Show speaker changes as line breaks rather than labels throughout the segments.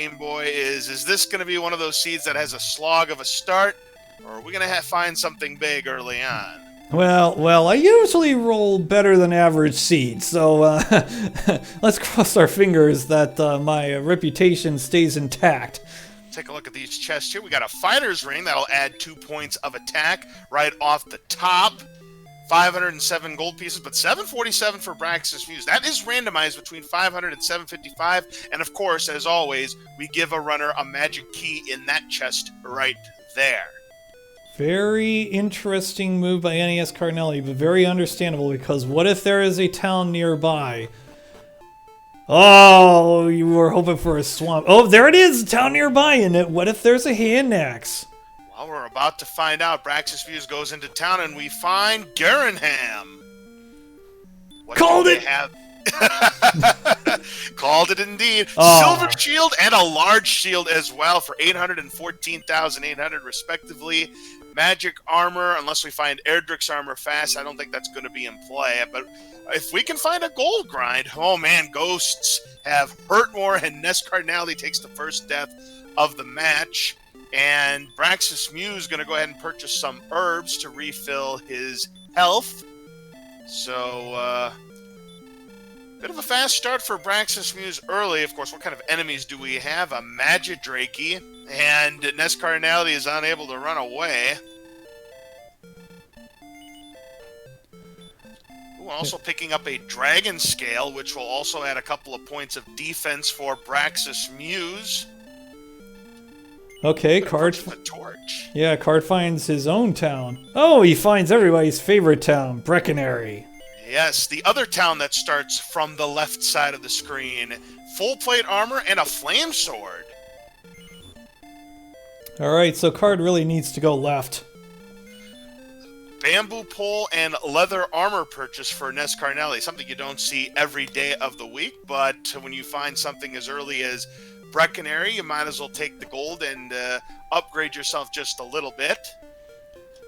Game Boy, is this going to be one of those seeds that has a slog of a start, or are we going to find something big early on?
Well, I usually roll better than average seeds, so let's cross our fingers that my reputation stays intact.
Take a look at these chests here. We got a fighter's ring that'll add 2 points of attack right off the top. 507 gold pieces, but 747 for Braxis Muse. That is randomized between 500 and 755. And of course, as always, we give a runner a magic key in that chest right there.
Very interesting move by NESCardinality, but very understandable, because what if there is a town nearby? Oh, you were hoping for a swamp. Oh, there it is, a town nearby, and what if there's a hand axe?
Well, we're about to find out. Braxis Muse goes into town, and we find Garenham.
Called it!
Called it indeed.
Oh.
Silver shield and a large shield as well for 814,800 respectively. Magic armor, unless we find Erdrick's armor fast, I don't think that's going to be in play. But if we can find a gold grind, oh man, ghosts have hurt more, and NESCardinality takes the first death of the match. And Braxis Muse is going to go ahead and purchase some herbs to refill his health. So, bit of a fast start for Braxis Muse early. Of course, what kind of enemies do we have? A Magidrake, and NESCardinality is unable to run away. Ooh, also picking up a Dragon Scale, which will also add a couple of points of defense for Braxis Muse.
Okay, Card.
A torch.
Yeah, Card finds his own town. Oh, he finds everybody's favorite town, Breckenary.
Yes, the other town that starts from the left side of the screen. Full plate armor and a flame sword.
Alright, so Card really needs to go left.
Bamboo pole and leather armor purchase for NESCardinality. Something you don't see every day of the week, but when you find something as early as Breckenary, you might as well take the gold and upgrade yourself just a little bit.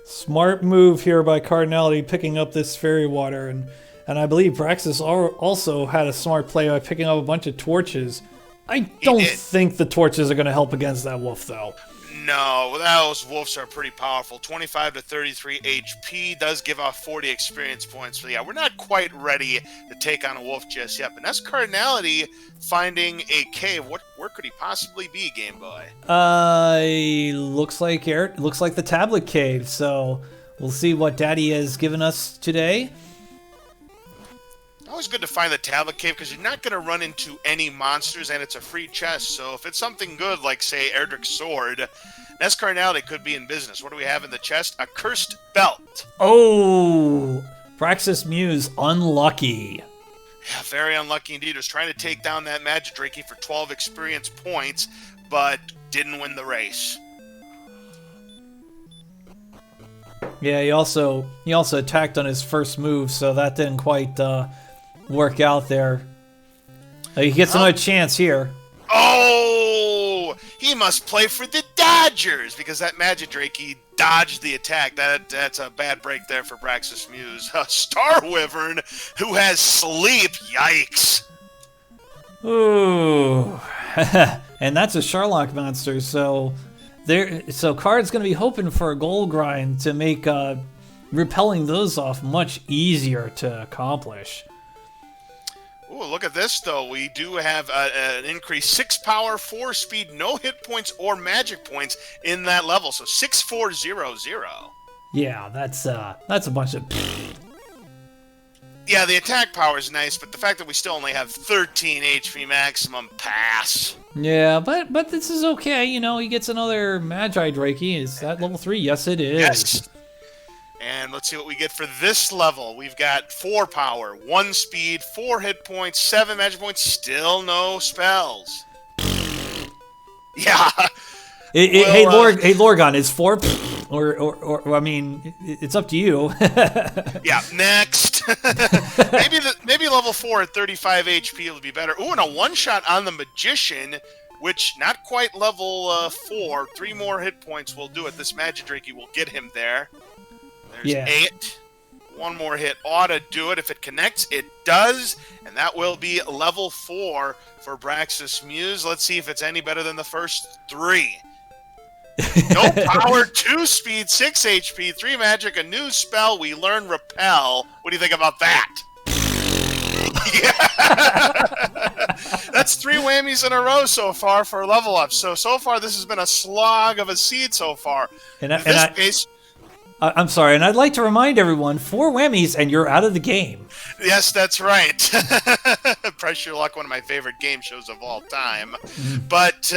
Smart move here by Cardinality, picking up this fairy water, and I believe Braxis also had a smart play by picking up a bunch of torches. I don't think the torches are going to help against that wolf, though.
No, those wolves are pretty powerful. 25 to 33 HP does give off 40 experience points. So yeah, we're not quite ready to take on a wolf just yet. But NESCardinality finding a cave. Where could he possibly be, Game Boy?
Looks like the tablet cave. So we'll see what Daddy has given us today.
Always good to find the tablet cave because you're not going to run into any monsters, and it's a free chest. So if it's something good, like say Erdrick's sword, NESCardinality could be in business. What do we have in the chest? A cursed belt.
Oh, Braxis Muse, unlucky.
Yeah, very unlucky indeed. Was trying to take down that Magidrake for 12 experience points, but didn't win the race.
Yeah, he also attacked on his first move, so that didn't quite work out there. He gets another chance here.
Oh, he must play for the Dodgers because that Magidrake dodged the attack. That's a bad break there for Braxis Muse. A Star Wyvern who has sleep. Yikes.
Ooh, and that's a Sharlock monster. So Card's going to be hoping for a gold grind to make repelling those off much easier to accomplish.
Ooh, look at this, though. We do have an increase 6 power, 4 speed, no hit points or magic points in that level. So 6400.
Yeah, that's a bunch of...
Yeah, the attack power is nice, but the fact that we still only have 13 HP maximum, pass.
Yeah, but this is okay. You know, he gets another Magidrake. Is that level 3? Yes, it is.
Yes. And let's see what we get for this level. We've got 4 power, 1 speed, 4 hit points, 7 magic points, still no spells. Yeah.
Hey, Lorgon, is 4 or I mean, it's up to you.
Yeah, next. maybe level 4 at 35 HP will be better. Ooh, and a one-shot on the Magician, which not quite level 4. 3 more hit points will do it. This Magidrake will get him there. There's 8. One more hit ought to do it. If it connects, it does. And that will be level 4 for Braxis Muse. Let's see if it's any better than the first 3. No power, 2 speed, 6 HP, 3 magic, a new spell. We learn Repel. What do you think about that? That's 3 whammies in a row so far for level up. So far this has been a slog of a seed so far.
I'm sorry, and I'd like to remind everyone, 4 whammies and you're out of the game.
Yes, that's right. Press Your Luck, one of my favorite game shows of all time. But,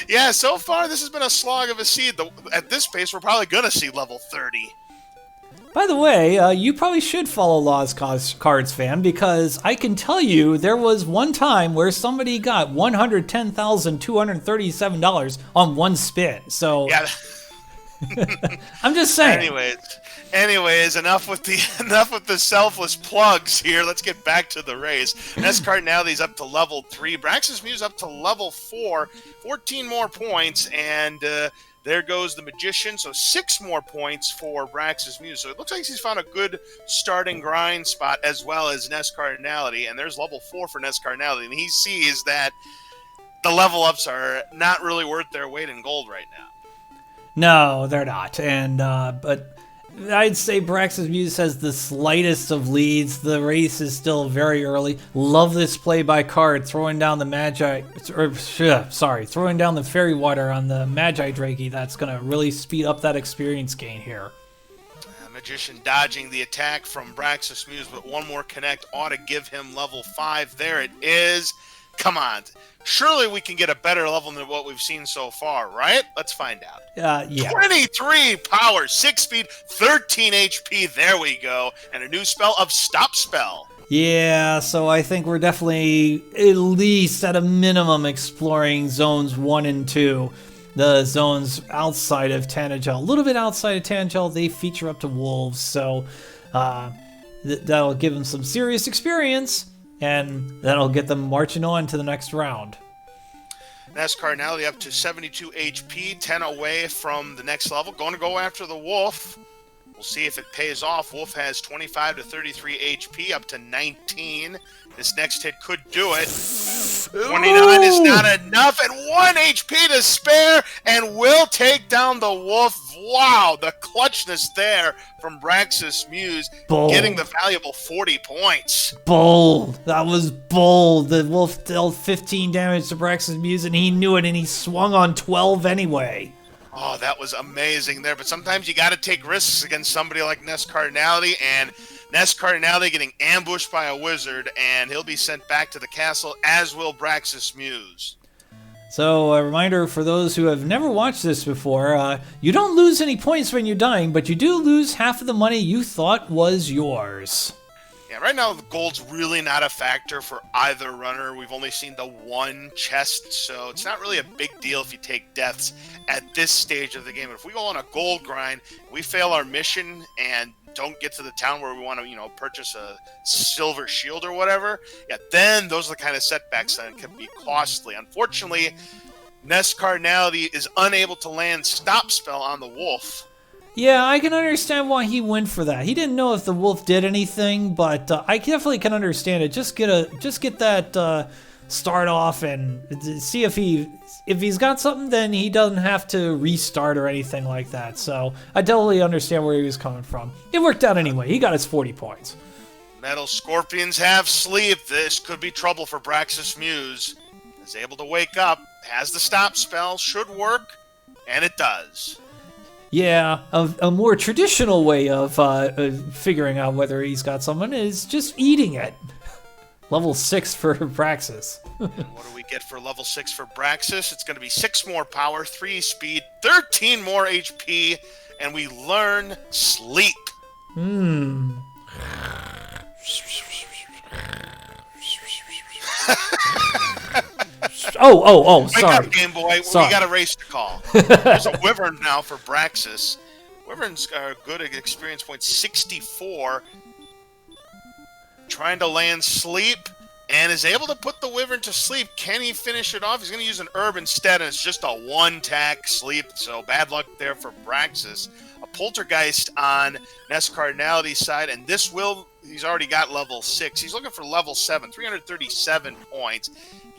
yeah, so far this has been a slog of a seed. At this pace, we're probably going to see level 30.
By the way, you probably should follow Lost Cards fan, because I can tell you there was one time where somebody got $110,237 on one spin. So
yeah.
I'm just saying.
Anyways, enough with the selfless plugs here. Let's get back to the race. NESCardinality's up to level 3. Braxis Muse up to level 4. 14 more points, and there goes the Magician. So 6 more points for Braxis Muse. So it looks like he's found a good starting grind spot, as well as NESCardinality. And there's level 4 for NESCardinality. And he sees that the level ups are not really worth their weight in gold right now.
No, they're not. And but I'd say Braxis Muse has the slightest of leads. The race is still very early. Love this play by card, throwing down the throwing down the fairy water on the Magi Drakey. That's going to really speed up that experience gain here.
Magician dodging the attack from Braxis Muse, but one more connect ought to give him level 5. There it is. Come on. Surely we can get a better level than what we've seen so far, right? Let's find out.
Yeah.
23 power, 6 speed, 13 HP. There we go. And a new spell of Stop Spell.
Yeah, so I think we're definitely, at least at a minimum, exploring zones 1 and 2. The zones outside of Tanager. A little bit outside of Tanager, they feature up to wolves. So that'll give them some serious experience. And that'll get them marching on to the next round.
NESCardinality up to 72 HP, 10 away from the next level. Going to go after the Wolf. We'll see if it pays off. Wolf has 25 to 33 HP, up to 19. This next hit could do it. 29 is not enough, and 1 HP to spare, and will take down the Wolf. Wow, the clutchness there from Braxis Muse, getting the valuable 40 points.
Bold. That was bold. The Wolf dealt 15 damage to Braxis Muse, and he knew it, and he swung on 12 anyway.
Oh, that was amazing there. But sometimes you got to take risks against somebody like NESCardinality, and NESCardinality getting ambushed by a wizard, and he'll be sent back to the castle, as will Braxis Muse.
So, a reminder for those who have never watched this before, you don't lose any points when you're dying, but you do lose half of the money you thought was yours.
Yeah, right now the gold's really not a factor for either runner. We've only seen the 1 chest, so it's not really a big deal if you take deaths at this stage of the game. But if we go on a gold grind, we fail our mission and don't get to the town where we want to, purchase a silver shield or whatever, yeah, then those are the kind of setbacks that can be costly. Unfortunately, NESCardinality is unable to land Stop Spell on the Wolf.
Yeah, I can understand why he went for that. He didn't know if the Wolf did anything, but I definitely can understand it. Just get that start off and see if he's got something. Then he doesn't have to restart or anything like that. So I totally understand where he was coming from. It worked out anyway. He got his 40 points.
Metal Scorpions have sleep. This could be trouble for Braxis Muse. Is able to wake up, has the Stop Spell, should work, and it does.
Yeah, a more traditional way of figuring out whether he's got someone is just eating it. Level 6 for Braxis.
And what do we get for level 6 for Braxis? It's going to be 6 more power, 3 speed, 13 more HP, and we learn Sleep.
Oh, sorry.
Wake up, Game Boy.
Sorry.
We got a race to call. There's a Wyvern now for Braxis. Wyverns are good at experience point 64. Trying to land Sleep, and is able to put the Wyvern to sleep. Can he finish it off? He's going to use an herb instead, and it's just a 1-tack sleep, so bad luck there for Braxis. A Poltergeist on NESCardinality's side, and he's already got level 6. He's looking for level 7, 337 points.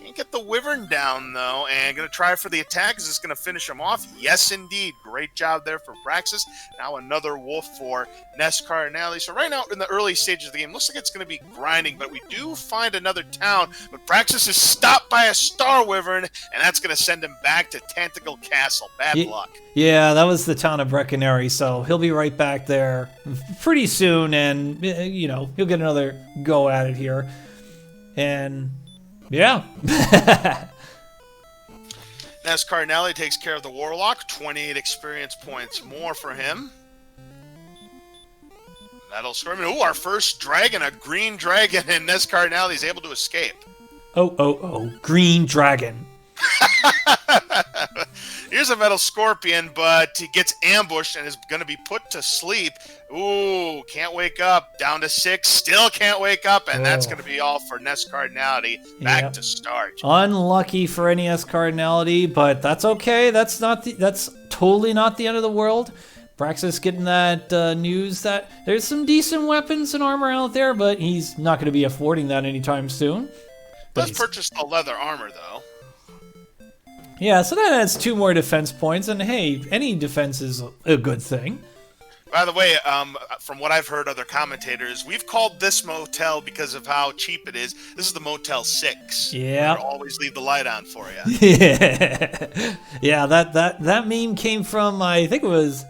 Can't get the Wyvern down, though, and going to try for the attack. Is this going to finish him off? Yes, indeed. Great job there for Braxis. Now another wolf for NESCardinality. So right now, in the early stages of the game, looks like it's going to be grinding, but we do find another town. But Braxis is stopped by a Star Wyvern, and that's going to send him back to Tentacle Castle. Bad luck.
Yeah, that was the town of Brecconary, so he'll be right back there pretty soon, and, he'll get another go at it here. And... yeah.
NESCardinality takes care of the Warlock. 28 experience points more for him. Metal Scorpion. Ooh, our first dragon, a green dragon, and NESCardinality is able to escape.
Oh, green dragon.
Here's a Metal Scorpion, but he gets ambushed and is going to be put to sleep. Ooh, can't wake up. Down to 6, still can't wake up, and that's going to be all for NESCardinality. Back to start.
Unlucky for NESCardinality, but that's okay. That's totally not the end of the world. Braxis getting that news that there's some decent weapons and armor out there, but he's not going to be affording that anytime soon.
Does purchase the leather armor, though.
Yeah, so that adds 2 more defense points, and hey, any defense is a good thing.
By the way, from what I've heard other commentators, we've called this motel because of how cheap it is. This is the Motel 6.
Yeah.
We'll always leave the light on for you.
Yeah, that meme came from, I think it was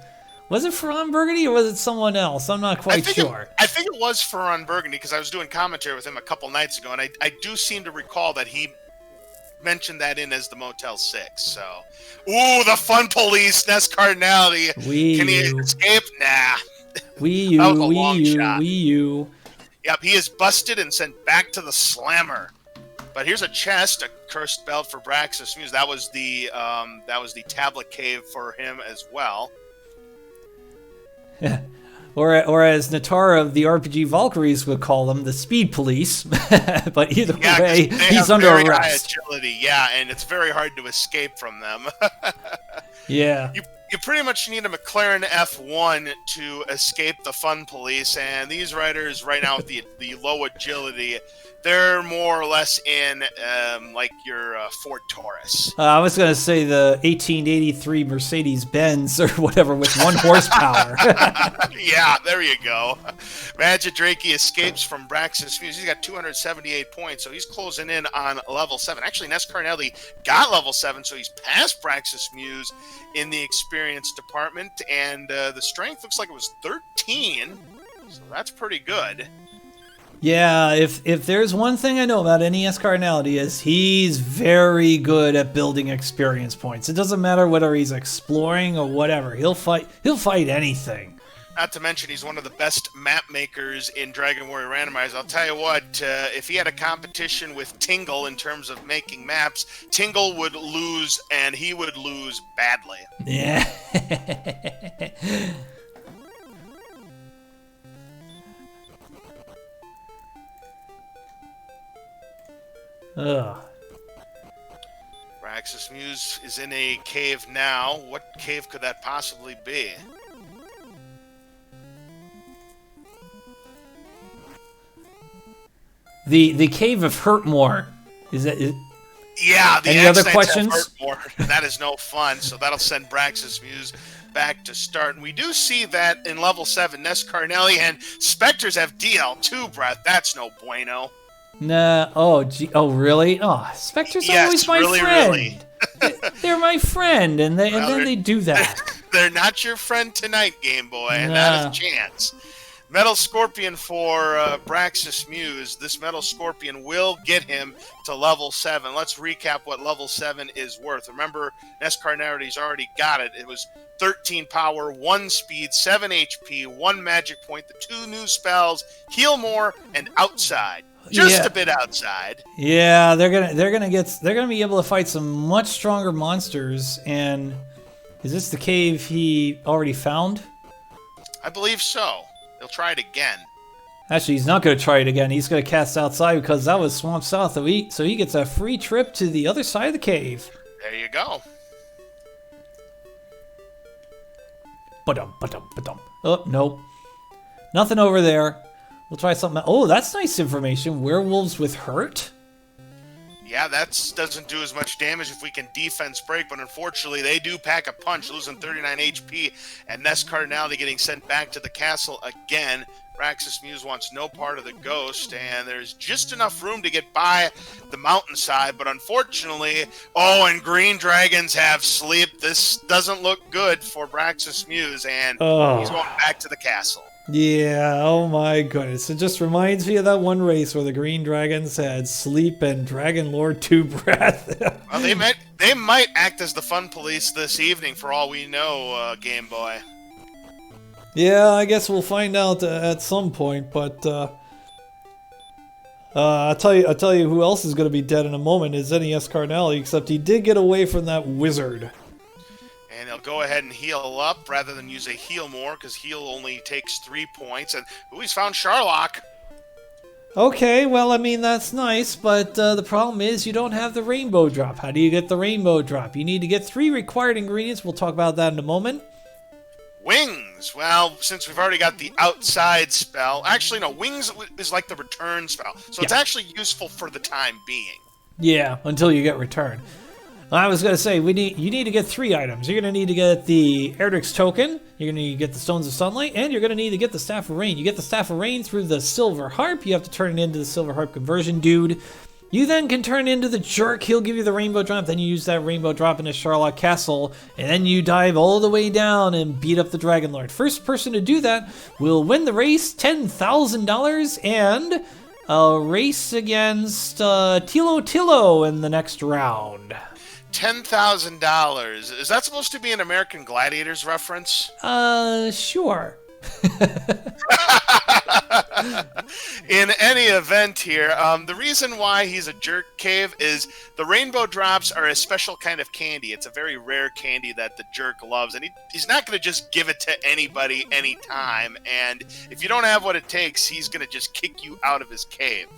it Ferran Burgundy or was it someone else? I'm not quite sure.
I think it was Ferran Burgundy because I was doing commentary with him a couple nights ago, and I do seem to recall that he mentioned that in as the Motel 6. So, ooh, the fun police, NESCardinality. Can he escape? Nah.
Wii U.
Yep, he is busted and sent back to the Slammer. But here's a chest, a cursed belt for Braxis Muse. That was the tablet cave for him as well.
Or as Natara of the RPG Valkyries would call them, the speed police. But either way, he's under arrest.
High agility, yeah, and it's very hard to escape from them.
Yeah.
You pretty much need a McLaren F1 to escape the fun police, and these riders right now with the low agility, they're more or less in like your Ford Taurus.
I was going to say the 1883 Mercedes-Benz or whatever with 1 horsepower.
Yeah, there you go. Magidraki escapes from Braxis Muse. He's got 278 points, so he's closing in on level 7. Actually, NESCardinality got level 7, so he's past Braxis Muse in the experience department, and the strength looks like it was 13, so that's pretty good.
Yeah, if there's one thing I know about NESCardinality is he's very good at building experience points. It doesn't matter whether he's exploring or whatever. He'll fight anything.
Not to mention he's one of the best map makers in Dragon Warrior Randomizer. I'll tell you what, if he had a competition with Tingle in terms of making maps, Tingle would lose, and he would lose badly.
Yeah. Ugh.
Braxis Muse is in a cave now. What cave could that possibly be?
The Cave of Hurtmore. Is that?
Yeah. The
any other questions?
That is no fun. So that'll send Braxis Muse back to start. And we do see that in level 7, NESCardinality and Spectres have DL2, Brett. That's no bueno.
Nah. Oh, really? Oh, Spectres are always my friend. Really. They're my friend, and then they do that.
They're not your friend tonight, Game Boy, and not a chance. Metal Scorpion for Braxis Muse. This Metal Scorpion will get him to level 7. Let's recap what level 7 is worth. Remember, NESCardinality's already got it. It was 13 power, 1 speed, 7 HP, 1 magic point, the 2 new spells, Heal More, and Outside. Just a bit outside.
Yeah, they're gonna be able to fight some much stronger monsters. And is this the cave he already found?
I believe so. He'll try it again.
Actually, he's not gonna try it again. He's gonna cast Outside because that was Swamp South, so he gets a free trip to the other side of the cave.
There you go.
Ba-dum, ba-dum, ba-dum. Oh, nope. Nothing over there. We'll try something else. Oh, that's nice information. Werewolves with hurt?
Yeah, that doesn't do as much damage if we can defense break, but unfortunately they do pack a punch, losing 39 HP, and NESCardinality getting sent back to the castle again. Praxis Muse wants no part of the ghost, and there's just enough room to get by the mountainside, but unfortunately, and green dragons have sleep. This doesn't look good for Praxis Muse, and he's going back to the castle.
Yeah, oh my goodness. It just reminds me of that one race where the green dragons had sleep and Dragon Lord 2 breath.
Well, they might act as the fun police this evening for all we know, Game Boy.
Yeah, I guess we'll find out at some point, but I'll tell you who else is going to be dead in a moment is NESCardinality, except he did get away from that wizard.
And he'll go ahead and heal up rather than use a heal more, because heal only takes 3 points. And he's found Sharlock.
Okay, well, I mean, that's nice, but the problem is you don't have the rainbow drop. How do you get the rainbow drop? You need to get 3 required ingredients. We'll talk about that in a moment.
Wings. Well, since we've already got the outside spell. Actually, no, wings is like the return spell. So it's actually useful for the time being.
Yeah, until you get return. I was going to say, you need to get 3 items. You're going to need to get the Erdrick's token, you're going to need to get the Stones of Sunlight, and you're going to need to get the Staff of Rain. You get the Staff of Rain through the Silver Harp. You have to turn it into the Silver Harp conversion dude. You then can turn into the Jerk. He'll give you the Rainbow Drop. Then you use that Rainbow Drop into Sharlock Castle, and then you dive all the way down and beat up the Dragon Lord. First person to do that will win the race, $10,000, and a race against Tilo in the next round.
$10,000. Is that supposed to be an American Gladiators reference?
Sure.
In any event here, the reason why he's a jerk cave is the rainbow drops are a special kind of candy. It's a very rare candy that the jerk loves, and he's not going to just give it to anybody anytime, and if you don't have what it takes, he's going to just kick you out of his cave.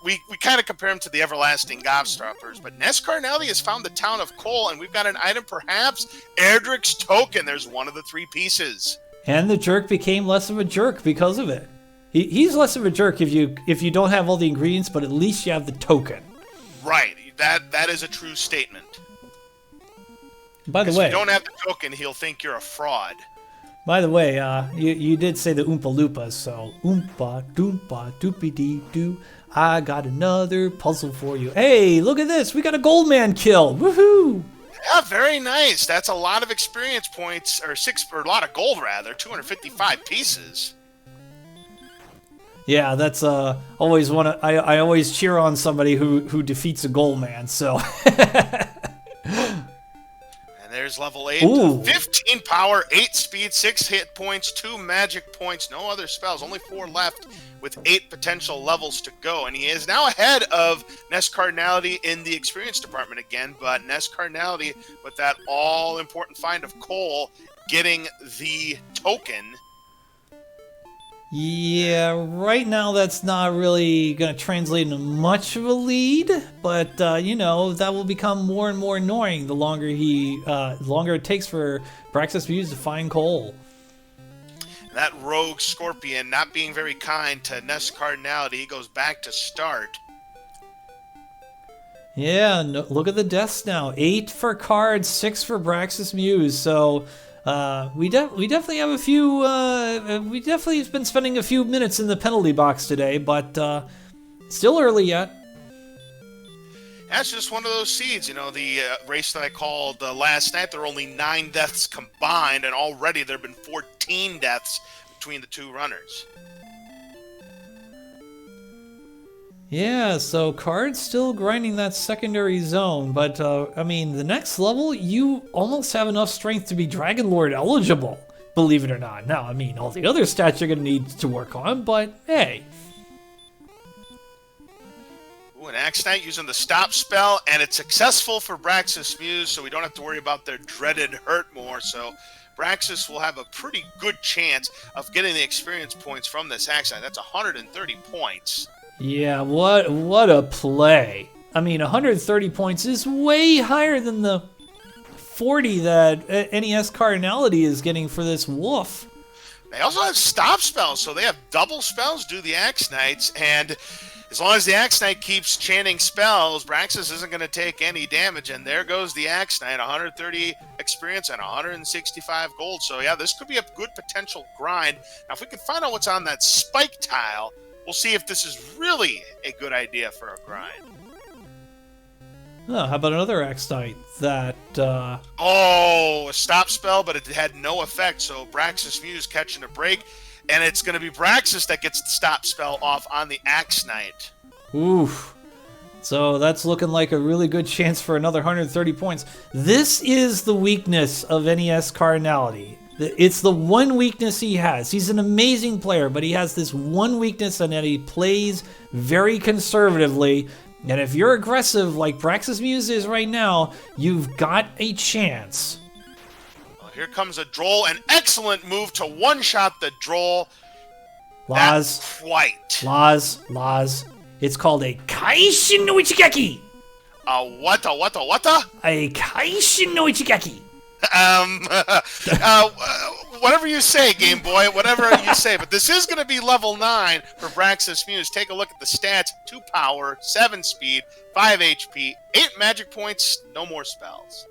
We kind of compare him to the everlasting Gobstoppers, but NESCardinality has found the town of Cole, and we've got an item, perhaps Erdrick's token. There's one of the 3 pieces. And
the jerk became less of a jerk because of it. He's less of a jerk if you don't have all the ingredients, but at least you have the token.
Right. That is a true statement.
By the way,
if you don't have the token, he'll think you're a fraud.
By the way, you did say the Oompa Loompas, so Oompa Doompa Doopy Dee Doo. I got another puzzle for you. Hey, look at this. We got a Goldman kill. Woohoo!
Yeah, very nice. That's a lot of experience points, or a lot of gold rather. 255 pieces.
Yeah, that's always one. I always cheer on somebody who defeats a Goldman. So.
There's level 8,
Ooh.
15 power, 8 speed, 6 hit points, 2 magic points, no other spells, only 4 left with 8 potential levels to go. And he is now ahead of NESCardinality in the experience department again, but NESCardinality with that all-important find of Cole getting the token.
Yeah, right now that's not really going to translate into much of a lead, but that will become more and more annoying the longer it takes for Praxis Muse to find Cole.
That rogue Scorpion not being very kind to NESCardinality goes back to start.
Yeah, look at the deaths now. 8 for Card, 6 for Praxis Muse, so... we definitely have a few. We definitely have been spending a few minutes in the penalty box today, but still early yet.
That's just one of those seeds, the race that I called last night. There were only 9 deaths combined, and already there have been 14 deaths between the 2 runners.
Yeah, so Card's still grinding that secondary zone, but, the next level, you almost have enough strength to be Dragon Lord eligible, believe it or not. Now, all the other stats you're going to need to work on, but hey.
Ooh, an Axe Knight using the stop spell, and it's successful for Praxis Muse, so we don't have to worry about their dreaded hurt more, so Praxis will have a pretty good chance of getting the experience points from this Axe Knight. That's 130 points.
Yeah, what a play. 130 points is way higher than the 40 that NESCardinality is getting for this wolf.
They also have stop spells, so they have double spells do the Axe Knights, and as long as the Axe Knight keeps chanting spells, Braxis isn't going to take any damage, and there goes the Axe Knight, 130 experience and 165 gold. So yeah, this could be a good potential grind. Now, if we can find out what's on that spike tile, we'll see if this is really a good idea for a grind.
Oh, how about another Axe Knight that...
Oh, a stop spell, but it had no effect, so Braxis Muse catching a break. And it's going to be Braxis that gets the stop spell off on the Axe Knight.
Oof. So that's looking like a really good chance for another 130 points. This is the weakness of NESCardinality. It's the one weakness he has. He's an amazing player, but he has this one weakness in that he plays very conservatively. And if you're aggressive like Braxis Muse is right now, you've got a chance.
Here comes a Droll, an excellent move to one-shot the Droll.
Laz.
Quite.
Laz. It's called a Kaishin no Ichigeki.
What?
A Kaishin no Ichigeki.
Whatever you say, Game Boy, whatever you say. But this is going to be level 9 for Braxis Muse. Take a look at the stats. 2 power, 7 speed, 5 HP, 8 magic points, no more spells.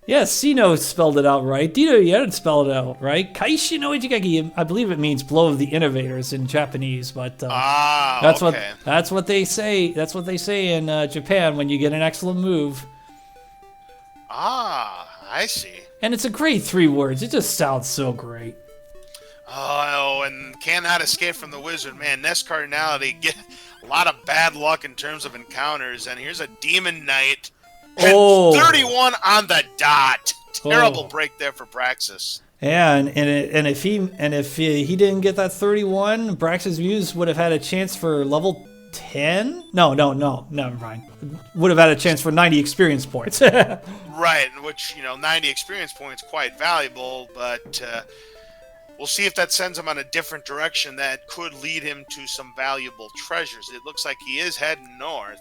Yeah, Sino spelled it out right. Dino, you hadn't spelled it out right. Kaishi no Ichigeki. I believe it means blow of the innovators in Japanese, but that's
okay.
what they say. That's what they say in Japan when you get an excellent move.
I see.
And it's a great 3 words. It just sounds so great.
Oh, and cannot escape from the wizard. Man, NESCardinality get a lot of bad luck in terms of encounters. And here's a Demon Knight.
Oh.
31 on the dot. Terrible break there for Braxis.
Yeah, and if he didn't get that 31, Braxis Muse would have had a chance for level 10. No, never mind. Would have had a chance for 90 experience points.
Right, which 90 experience points quite valuable, but we'll see if that sends him on a different direction that could lead him to some valuable treasures. It looks like he is heading north.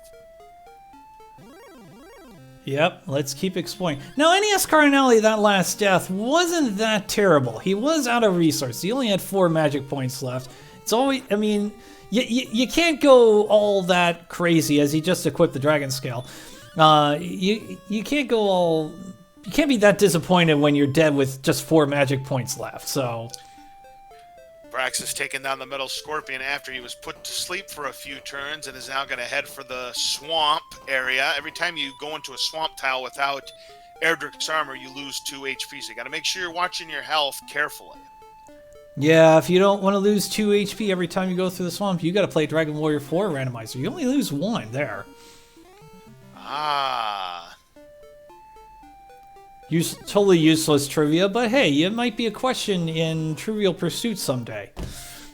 Yep, let's keep exploring. Now, NESCardinality, that last death wasn't that terrible. He was out of resource. He only had 4 magic points left. It's always, I mean, you can't go all that crazy as he just equipped the Dragon Scale. You can't go all, you can't be that disappointed when you're dead with just 4 magic points left, so...
Braxis taking down the Metal Scorpion after he was put to sleep for a few turns and is now going to head for the swamp area. Every time you go into a swamp tile without Erdrick's armor, you lose 2 HP, so you got to make sure you're watching your health carefully.
Yeah, if you don't want to lose 2 HP every time you go through the swamp, you got to play Dragon Warrior 4 Randomizer. You only lose 1 there. Totally useless trivia, but hey, it might be a question in Trivial Pursuit someday.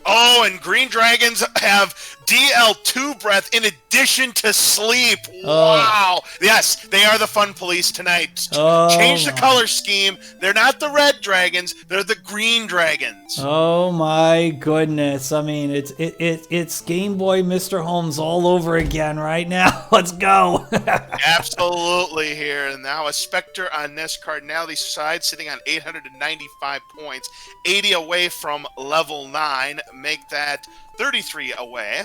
Oh, and green dragons have DL2 breath in addition to sleep. Wow. Yes, they are the fun police tonight. Change the color scheme. They're not the red dragons. They're the green dragons.
Oh my goodness. I mean, it's Game Boy Mr. Holmes all over again right now. Let's go.
Absolutely here. And now a Spectre on NESCardinality's side, sitting on 895 points, 80 away from level 9. Make that 33 away.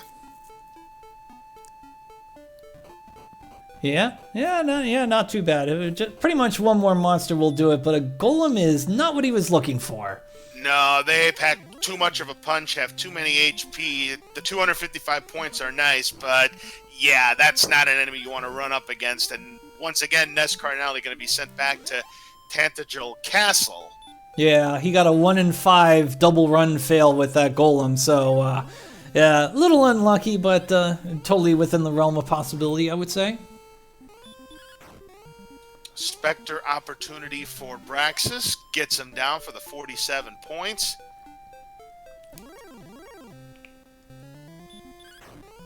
Not too bad. Pretty much one more monster will do it, but a golem is not what he was looking for.
No, they pack too much of a punch, have too many HP. The 255 points are nice, but yeah, that's not an enemy you want to run up against. And once again, NESCardinality going to be sent back to Tantagel Castle.
Yeah, he got a 1 in 5 double run fail with that golem, so yeah, a little unlucky, but totally within the realm of possibility, I would say.
Spectre opportunity for Braxis gets him down for the 47 points.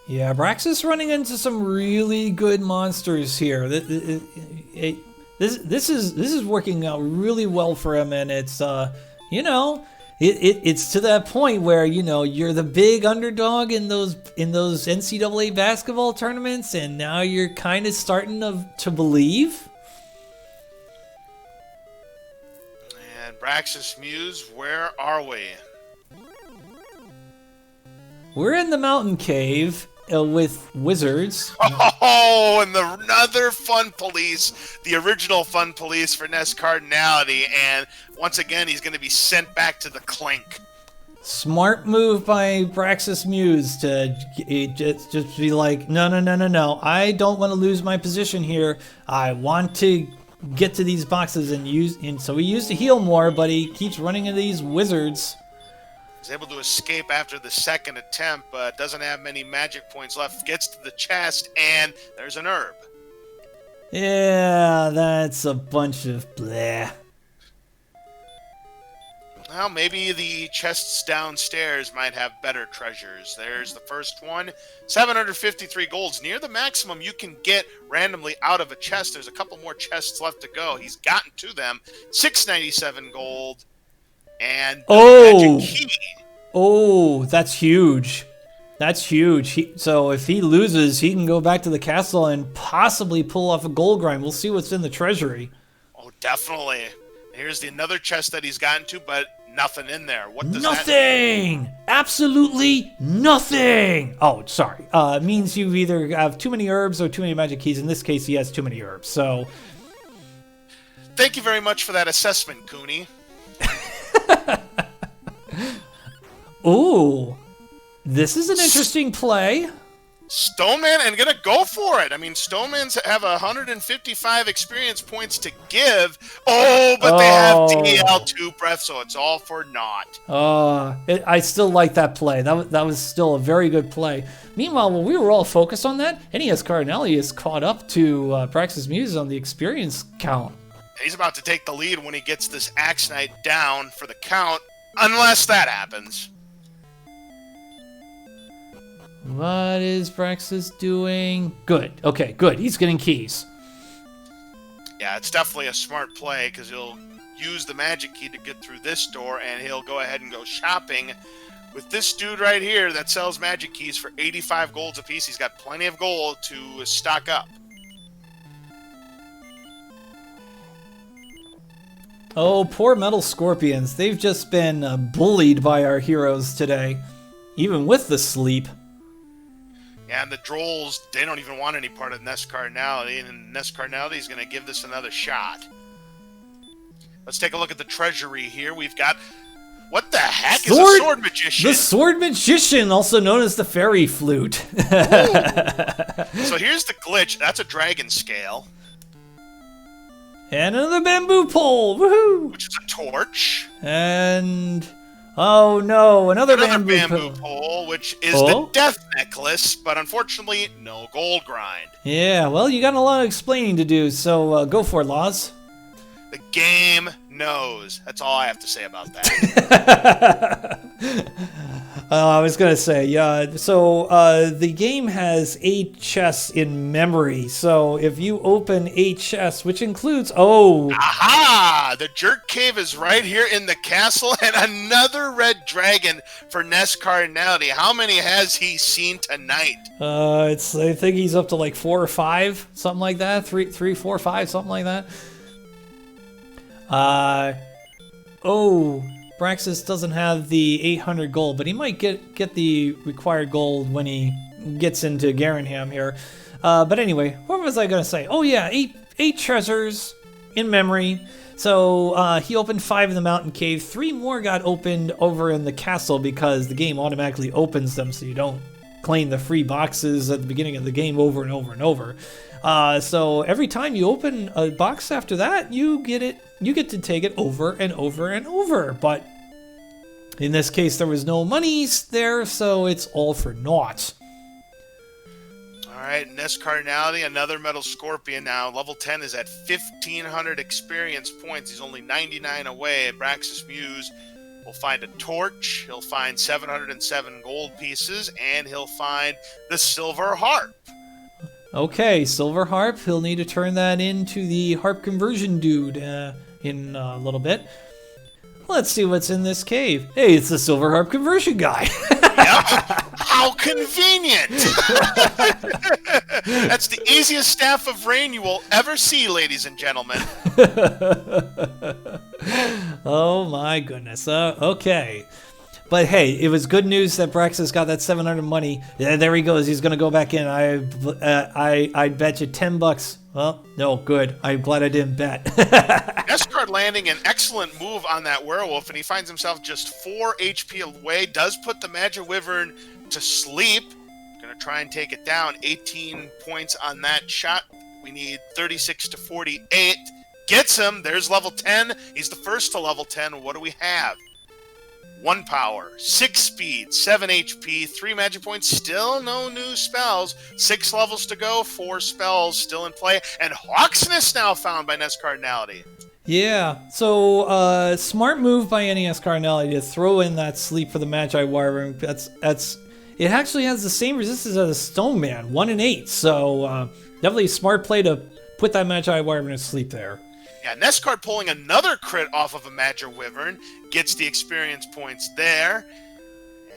Yeah, Braxis running into some really good monsters here. This is working out really well for him, and it's It's to that point where, you know, you're the big underdog in those NCAA basketball tournaments, and now you're kind of starting to believe.
And Braxis Muse, where are we?
We're in the mountain cave with wizards.
Oh, and another fun police, the original fun police for NESCardinality, and once again he's going to be sent back to the clink.
Smart move by Braxis Muse to just be like, no, I don't want to lose my position here. I want to get to these boxes and so he used to heal more, but he keeps running into these wizards.
He's able to escape after the second attempt, but doesn't have many magic points left. Gets to the chest, and there's an herb.
Yeah, that's a bunch of bleh.
Well, maybe the chests downstairs might have better treasures. There's the first one. 753 golds, near the maximum you can get randomly out of a chest. There's a couple more chests left to go. He's gotten to them. 697 gold. And the magic key.
Oh, that's huge. That's huge. So if he loses, he can go back to the castle and possibly pull off a gold grind. We'll see what's in the treasury.
Oh, definitely. Here's another chest that he's gotten to, but nothing in there. What does
nothing!
That
Absolutely nothing! Oh, sorry. It means you either have too many herbs or too many magic keys. In this case, he has too many herbs, so...
Thank you very much for that assessment, Cooney.
Ooh, this is an interesting play.
Stoneman, and gonna go for it. I mean, Stoneman's have 155 experience points to give. Oh, but they have DL2 breath, so it's all for naught.
I still like that play. That was still a very good play. Meanwhile, while we were all focused on that, NESCardinality is caught up to Braxis Muse on the experience count.
He's about to take the lead when he gets this Axe Knight down for the count, unless that happens.
What is Braxis doing? Good. Okay, good. He's getting keys.
Yeah, it's definitely a smart play because he'll use the magic key to get through this door, and he'll go ahead and go shopping with this dude right here that sells magic keys for 85 golds apiece. He's got plenty of gold to stock up.
Oh, poor metal scorpions. They've just been bullied by our heroes today, even with the sleep.
Yeah, and the Drolls, they don't even want any part of NESCardinality, and NESCardinality is going to give this another shot. Let's take a look at the treasury here. We've got... What the heck is a sword magician?
The sword magician, also known as the fairy flute.
So here's the glitch. That's a dragon scale.
And another bamboo pole. Woohoo!
Which is a torch.
And... oh no, another
bamboo pole, which is the death necklace, but unfortunately, no gold grind.
Yeah, well, you got a lot of explaining to do, so go for it, Laws.
The game knows. That's all I have to say about that.
I was going to say, yeah, so the game has 8 chests in memory, so if you open 8 chests, which includes,
Aha! The Jerk Cave is right here in the castle, and another red dragon for NESCardinality. How many has he seen tonight?
I think he's up to like 4 or 5, something like that, 3, 4, 5, something like that. Braxis doesn't have the 800 gold, but he might get the required gold when he gets into Garanham here. But anyway, what was I going to say? Oh yeah, 8 treasures in memory. So he opened 5 in the mountain cave. 3 more got opened over in the castle because the game automatically opens them, so you don't claim the free boxes at the beginning of the game over and over and over. So every time you open a box after that, you get to take it over and over and over. But in this case, there was no monies there, so it's all for naught.
All right, NESCardinality, another metal scorpion now. Level 10 is at 1,500 experience points. He's only 99 away. Braxis Muse will find a torch. He'll find 707 gold pieces, and he'll find the silver harp.
Okay, silver harp. He'll need to turn that into the harp conversion dude in a little bit. Let's see what's in this cave. Hey, it's the Silver Harp conversion guy.
Yep. How convenient! That's the easiest staff of rain you will ever see, ladies and gentlemen.
Oh my goodness. Okay. But hey, it was good news that Braxis got that 700 money. Yeah, there he goes. He's gonna go back in. I bet you $10. Well, no, good. I'm glad I didn't bet.
NESCard landing an excellent move on that werewolf, and he finds himself just 4 HP away. Does put the Magic Wyvern to sleep. Gonna try and take it down. 18 points on that shot. We need 36 to 48. Gets him. There's level 10. He's the first to level 10. What do we have? 1 power, 6 speed, 7 HP, 3 magic points, still no new spells. 6 levels to go, 4 spells still in play, and Hawksness now found by NESCardinality.
Yeah, so smart move by NESCardinality to throw in that sleep for the Magi Wyvern. It actually has the same resistance as a Stone Man, 1 and 8. So definitely a smart play to put that Magi Wyvern to sleep there.
Yeah, NESCard pulling another crit off of a Magic Wyvern, gets the experience points there,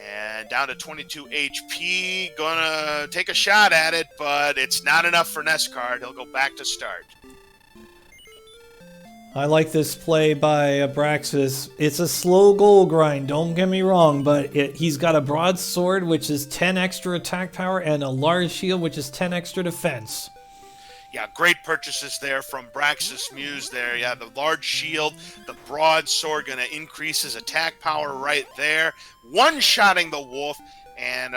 and down to 22 HP. Gonna take a shot at it, but it's not enough for NESCard. He'll go back to start.
I like this play by Abraxas. It's a slow goal grind, don't get me wrong, but he's got a broadsword, which is 10 extra attack power, and a large shield, which is 10 extra defense.
Yeah, great purchases there from Braxis Muse there. Yeah, the large shield, the broadsword going to increase his attack power right there. One-shotting the wolf and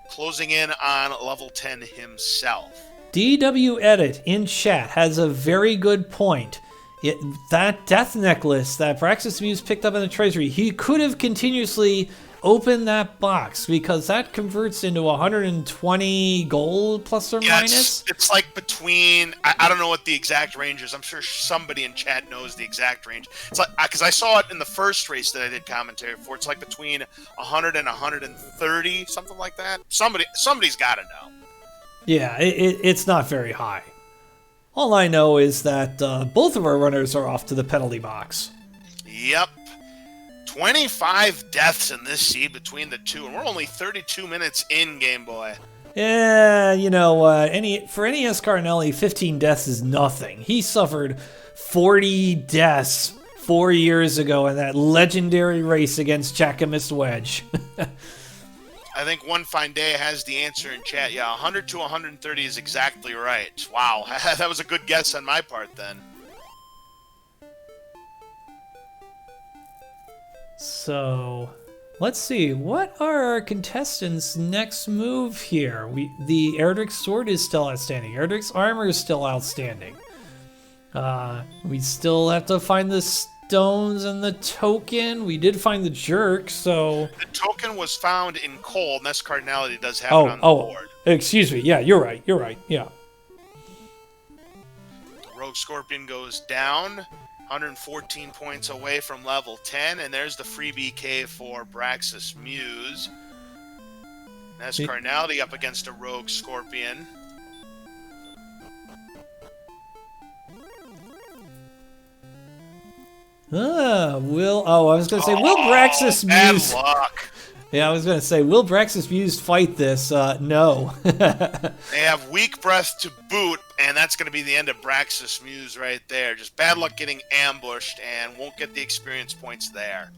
closing in on level 10 himself.
DW Edit in chat has a very good point. That death necklace that Braxis Muse picked up in the treasury, he could have continuously opened that box because that converts into 120 gold plus or minus.
It's like between, I don't know what the exact range is. I'm sure somebody in chat knows the exact range. It's like, because I saw it in the first race that I did commentary for. It's like between 100 and 130, something like that. Somebody's got to know.
Yeah, it's not very high. All I know is that both of our runners are off to the penalty box.
Yep. 25 deaths in this seed between the two, and we're only 32 minutes in, Game Boy.
Yeah, you know, for NESCardinality, 15 deaths is nothing. He suffered 40 deaths 4 years ago in that legendary race against Jackamus Wedge.
I think One Fine Day has the answer in chat. Yeah, 100 to 130 is exactly right. Wow, that was a good guess on my part then.
So, let's see. What are our contestants' next move here? The Erdrick's sword is still outstanding. Erdrick's armor is still outstanding. We still have to find the stones and the token. We did find the jerk, so...
The token was found in coal. NESCardinality does have it on the board.
Excuse me. Yeah, you're right. Yeah.
Rogue Scorpion goes down. 114 points away from level 10, and there's the freebie cave for Braxis Muse. NESCardinality up against a Rogue Scorpion.
I was going to say, will Braxis Muse...
Bad luck.
Yeah, I was going to say, will Braxis Muse fight this? No.
They have weak breath to boot, and that's going to be the end of Braxis Muse right there. Just bad luck getting ambushed, and won't get the experience points there.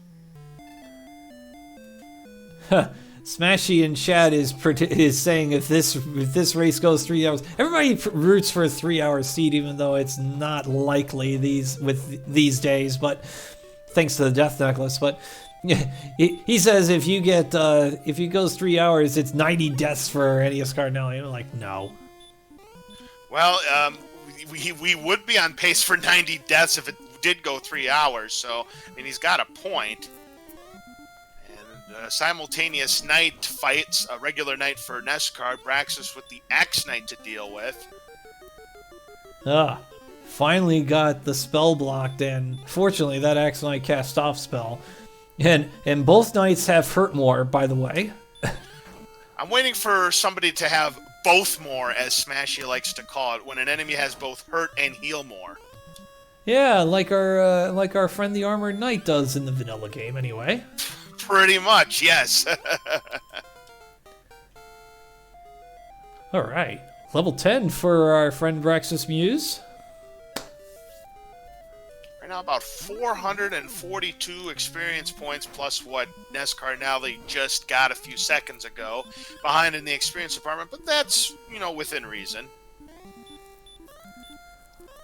Smashy in chat is saying if this race goes 3 hours, everybody roots for a 3-hour seed, even though it's not likely these days. But thanks to the death necklace, but. He says if it goes 3 hours, it's 90 deaths for NESCardinality. I'm like, no. Well,
we would be on pace for 90 deaths if it did go 3 hours. So, I mean, he's got a point. And simultaneous night fights, a regular night for NESCard. Braxis with the Axe Knight to deal with.
Finally got the spell blocked, and fortunately that Axe Knight cast off spell. And both knights have hurt more, by the way.
I'm waiting for somebody to have both more, as Smashy likes to call it, when an enemy has both hurt and heal more.
Yeah, like our friend the Armored Knight does in the vanilla game, anyway.
Pretty much, yes.
All right, level 10 for our friend Braxis Muse.
Right now, about 442 experience points plus what NESCardinality just got a few seconds ago, behind in the experience department, but that's, within reason.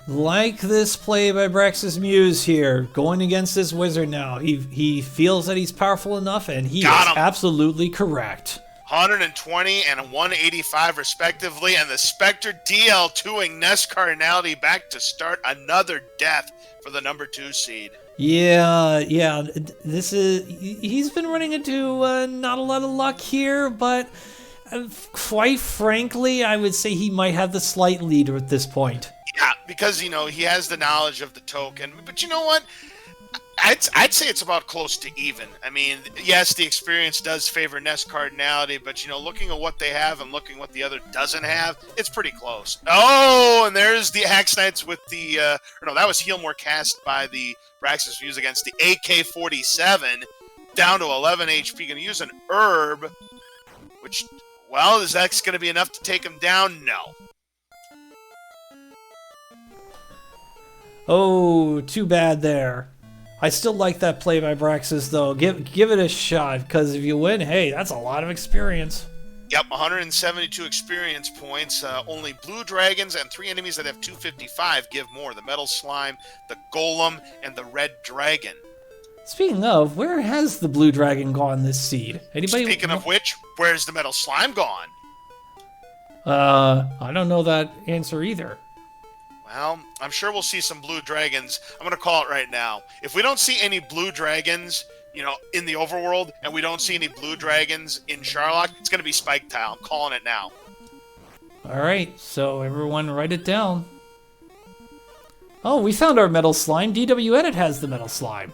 Like this play by Braxis Muse here, going against this wizard now. He feels that he's powerful enough, and he is absolutely correct.
120 and 185 respectively, and the Spectre DL2ing NESCardinality back to start another death for the number 2 seed.
Yeah. He's been running into not a lot of luck here, but quite frankly, I would say he might have the slight lead at this point.
Yeah, because, he has the knowledge of the token. But you know what? I'd say it's about close to even. I mean, yes, the experience does favor NESCardinality, but, looking at what they have and looking what the other doesn't have, it's pretty close. Oh, and there's the Axe Knights with the... that was Healmore cast by the Braxis Muse against the AK-47, down to 11 HP. Going to use an herb, which, well, is that going to be enough to take him down? No.
Oh, too bad there. I still like that play by Braxis, though. Give it a shot, because if you win, hey, that's a lot of experience.
Yep, 172 experience points. Only blue dragons and 3 enemies that have 255 give more. The metal slime, the golem, and the red dragon.
Speaking of, where has the blue dragon gone this seed? Anybody?
Speaking of which, where's the metal slime gone?
I don't know that answer either.
Well, I'm sure we'll see some blue dragons. I'm going to call it right now. If we don't see any blue dragons, in the overworld, and we don't see any blue dragons in Sharlock, it's going to be Spike Tile. I'm calling it now.
All right, so everyone write it down. Oh, we found our metal slime. DW Edit has the metal slime.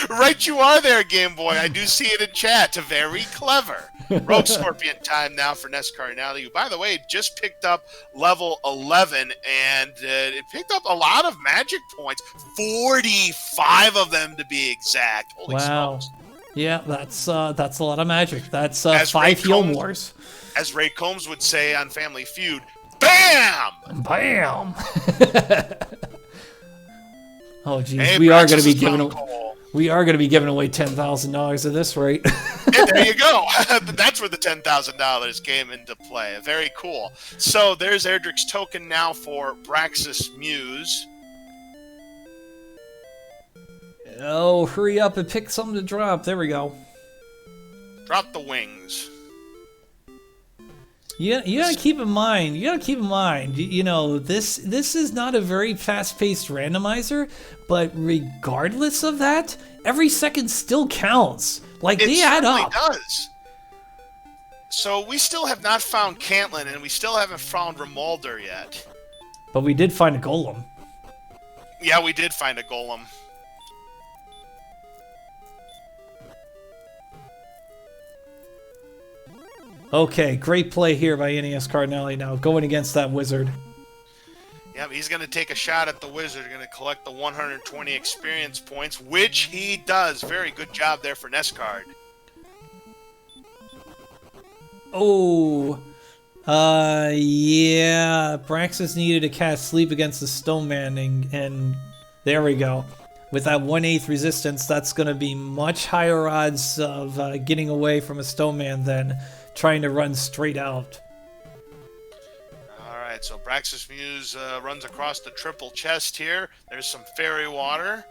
Right you are there, Game Boy. I do see it in chat. Very clever. Rogue Scorpion time now for NESCardinality, who, by the way, just picked up level 11, and it picked up a lot of magic points. 45 of them, to be exact. Holy smokes.
Yeah, that's a lot of magic. That's 5 Healmores.
As Ray Combs would say on Family Feud, BAM!
BAM! Oh, geez,
hey,
we are going to be giving away $10,000 at this rate.
Yeah, there you go. That's where the $10,000 came into play. Very cool. So there's Erdrick's token now for Braxis Muse.
Oh, hurry up and pick something to drop. There we go.
Drop the wings.
You gotta keep in mind. This is not a very fast-paced randomizer, but regardless of that, every second still counts. Like, they add up. It
does. So we still have not found Cantlin, and we still haven't found Remolder yet.
But we did find a golem.
Yeah, we did find a golem.
Okay, great play here by NESCardinality now, going against that wizard.
Yeah, he's going to take a shot at the wizard, going to collect the 120 experience points, which he does. Very good job there for NESCard.
Oh, yeah, Braxis needed to cast Sleep against the Stone Man, and there we go. With that 1/8 resistance, that's going to be much higher odds of getting away from a Stone Man than trying to run straight out.
Alright, so Braxis Muse runs across the triple chest here. There's some fairy water.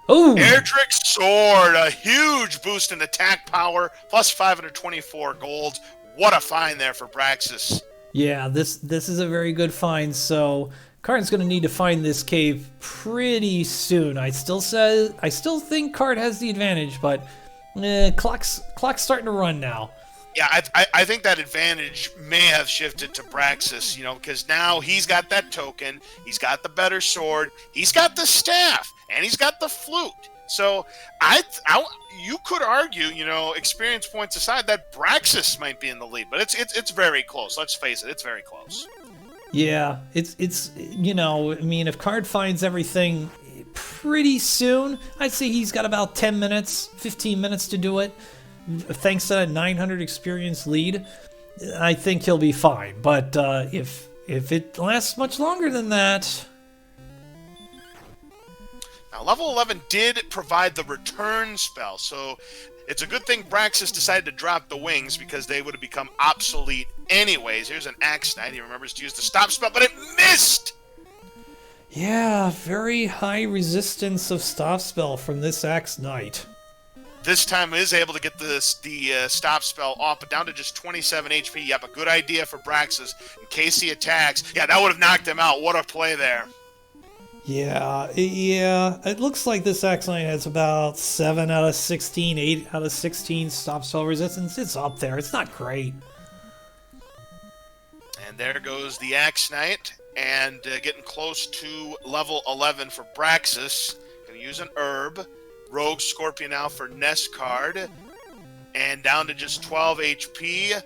Oh!
Erdrick's Sword, a huge boost in attack power, plus 524 gold. What a find there for Braxis.
Yeah, this is a very good find, so Card's going to need to find this cave pretty soon. I still think Card has the advantage, but clock's starting to run now.
Yeah, I think that advantage may have shifted to Braxis, because now he's got that token, he's got the better sword, he's got the staff, and he's got the flute. So you could argue, experience points aside, that Braxis might be in the lead, but it's very close. Let's face it, it's very close.
Yeah, it's you know, I mean, if Card finds everything pretty soon, I'd say he's got about 10 minutes, 15 minutes to do it. Thanks to that 900 experience lead, I think he'll be fine. But if it lasts much longer than that,
Now, level 11 did provide the return spell, so it's a good thing Braxis decided to drop the wings because they would have become obsolete anyways. Here's an Axe Knight. He remembers to use the stop spell, but it missed!
yeah, very high resistance of stop spell from this Axe Knight.
This time is able to get the stop spell off, but down to just 27 HP. Yep, a good idea for Braxis in case he attacks. Yeah, that would have knocked him out. What a play there.
Yeah, it looks like this Axe Knight has about 7 out of 16, 8 out of 16 stop spell resistance. It's up there. It's not great.
And there goes the Axe Knight, and getting close to level 11 for Braxis. Going to use an herb. Rogue Scorpion now for NESCard, and down to just 12 HP,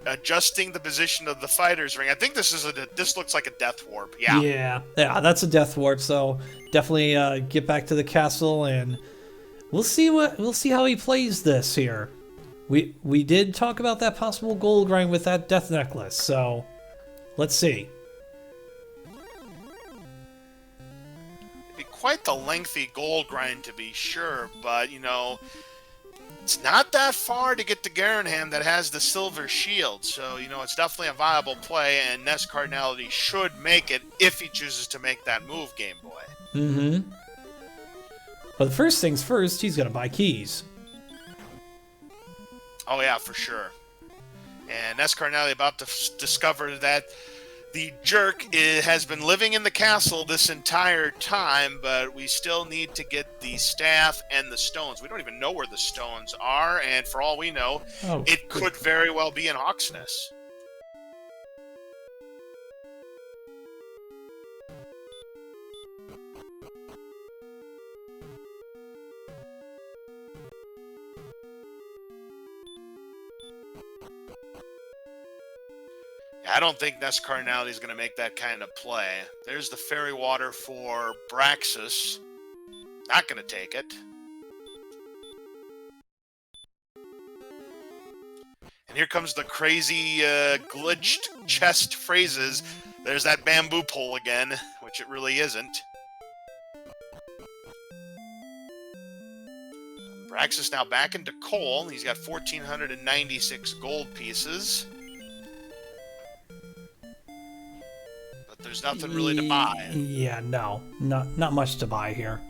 adjusting the position of the fighter's ring. I think this looks like a death warp.
Yeah, that's a death warp. So definitely get back to the castle, and we'll see how he plays this here. We did talk about that possible gold grind with that death necklace, so let's see.
Quite the lengthy gold grind to be sure, but you know, it's not that far to get to Garanham that has the silver shield, so you know, it's definitely a viable play, and NESCardinality should make it if he chooses to make that move, Game Boy.
Mm-hmm. But the first things first, he's gonna buy keys.
Oh yeah, for sure. And NESCardinality about to discover that the jerk has been living in the castle this entire time, but we still need to get the staff and the stones. We don't even know where the stones are, and for all we know, it could very well be in Hawksness. I don't think NESCardinality is going to make that kind of play. There's the fairy water for Braxis. Not going to take it. And here comes the crazy glitched chest phrases. There's that bamboo pole again, which it really isn't. Braxis now back into coal. He's got 1,496 gold pieces. There's nothing really to buy.
Yeah, no. Not much to buy here.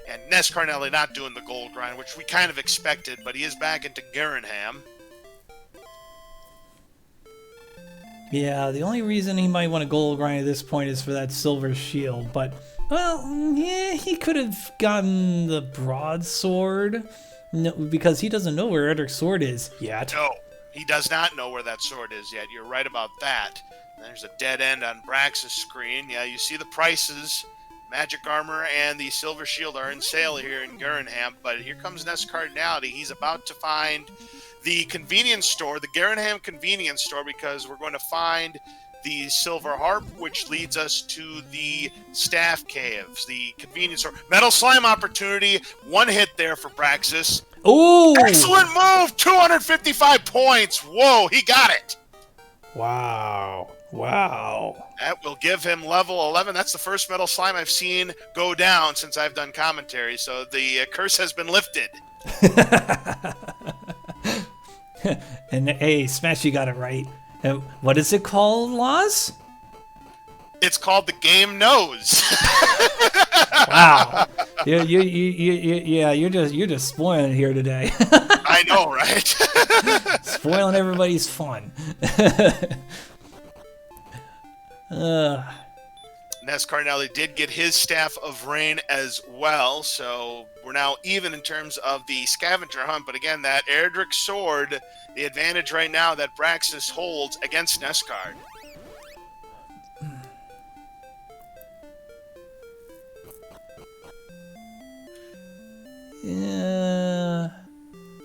And NESCardinality not doing the gold grind, which we kind of expected, but he is back into Garanham.
Yeah, the only reason he might want a gold grind at this point is for that silver shield, but, well, yeah, he could have gotten the broadsword, no, because he doesn't know where Edric's sword is yet.
No, he does not know where that sword is yet. You're right about that. There's a dead end on Brax's screen. Yeah, you see the prices. Magic armor and the silver shield are in sale here in Garanham, but here comes NESCardinality. He's about to find the convenience store, the Garanham convenience store, because we're going to find the silver harp, which leads us to the staff caves, the convenience store. Metal slime opportunity. One hit there for Braxis.
Ooh!
Excellent move! 255 points. Whoa, he got it.
Wow.
That will give him level 11. That's the first metal slime I've seen go down since I've done commentary, so the curse has been lifted.
And hey, Smashy got it right. What is it called, Laws?
It's called The Game Knows.
Wow. You're just spoiling it here today.
I know, right?
Spoiling everybody's fun.
NESCardinality did get his Staff of Rain as well, so we're now even in terms of the scavenger hunt. But again, that Erdrick sword, the advantage right now that Braxis holds against NESCard.
Yeah.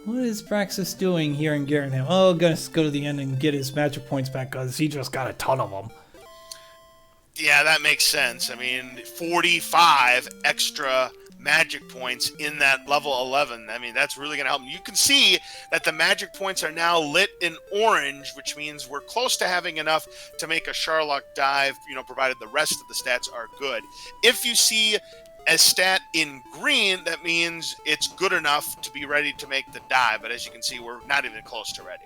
What is Praxis doing here in Garenham? Oh, gonna go to the end and get his magic points back because he just got a ton of them.
Yeah, that makes sense. I mean, 45 extra magic points in that level 11. I mean, that's really going to help him. You can see that the magic points are now lit in orange, which means we're close to having enough to make a Sharlock dive, provided the rest of the stats are good. If you see a stat in green, that means it's good enough to be ready to make the dive. But as you can see, we're not even close to ready.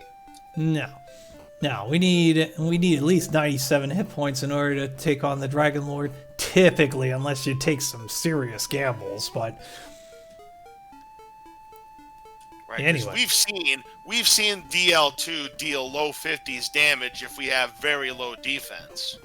No, we need at least 97 hit points in order to take on the Dragon Lord. Typically, unless you take some serious gambles, but
right,
anyway,
we've seen DL2 deal low 50s damage if we have very low defense.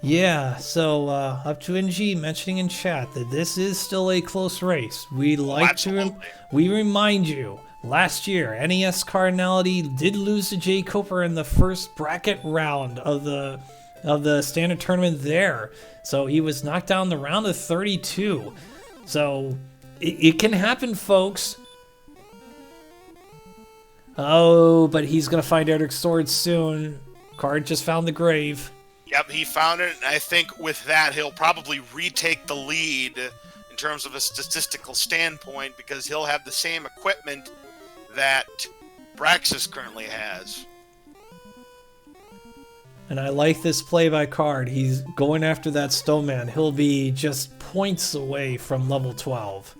Yeah, so up to NG mentioning in chat that this is still a close race. We remind you. Last year, NESCardinality did lose to Jay Cooper in the first bracket round of the standard tournament there. So he was knocked down the round of 32. So it can happen, folks. Oh, but he's going to find Erdrick's sword soon. Card just found the grave.
Yep, he found it, and I think with that he'll probably retake the lead in terms of a statistical standpoint because he'll have the same equipment that Braxis currently has.
And I like this play by Card. He's going after that Stoneman. He'll be just points away from level 12.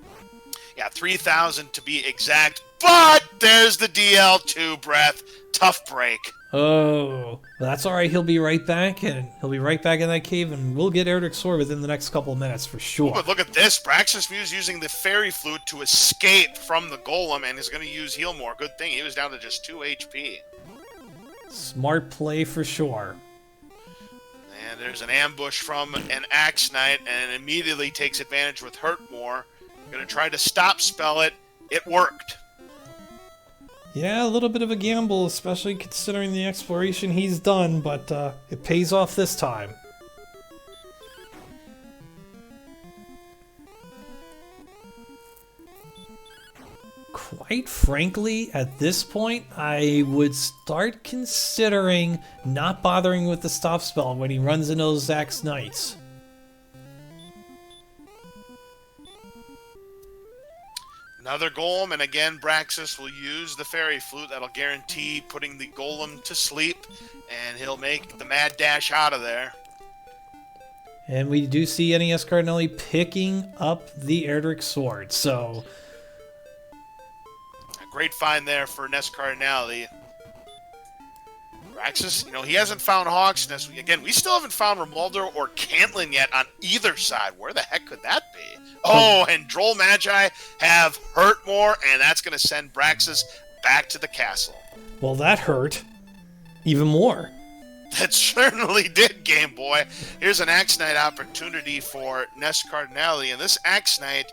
Yeah, 3,000 to be exact, but there's the DL2 breath. Tough break.
Oh, that's all right. He'll be right back, and he'll be right back in that cave, and we'll get Erdrick's sword within the next couple of minutes for sure.
But look at this. Braxis Muse using the fairy flute to escape from the golem, and is going to use heal more. Good thing he was down to just 2 HP.
Smart play for sure.
And there's an ambush from an Axe Knight, and immediately takes advantage with Hurt More. Going to try to stop spell it. It worked.
Yeah, a little bit of a gamble, especially considering the exploration he's done, but it pays off this time. Quite frankly, at this point, I would start considering not bothering with the stop spell when he runs into those Axe Knights.
Another golem, and again, Braxis will use the fairy flute. That'll guarantee putting the golem to sleep, and he'll make the mad dash out of there.
And we do see NESCardinality picking up the Erdrick sword, so
a great find there for NESCardinality. Braxis, he hasn't found Hawk's Nest. Again, we still haven't found Romualdo or Cantland yet on either side. Where the heck could that be? Oh, and Droll Magi have hurt more, and that's going to send Braxis back to the castle.
Well, that hurt even more.
That certainly did, Game Boy. Here's an Axe Knight opportunity for NESCardinality, and this Axe Knight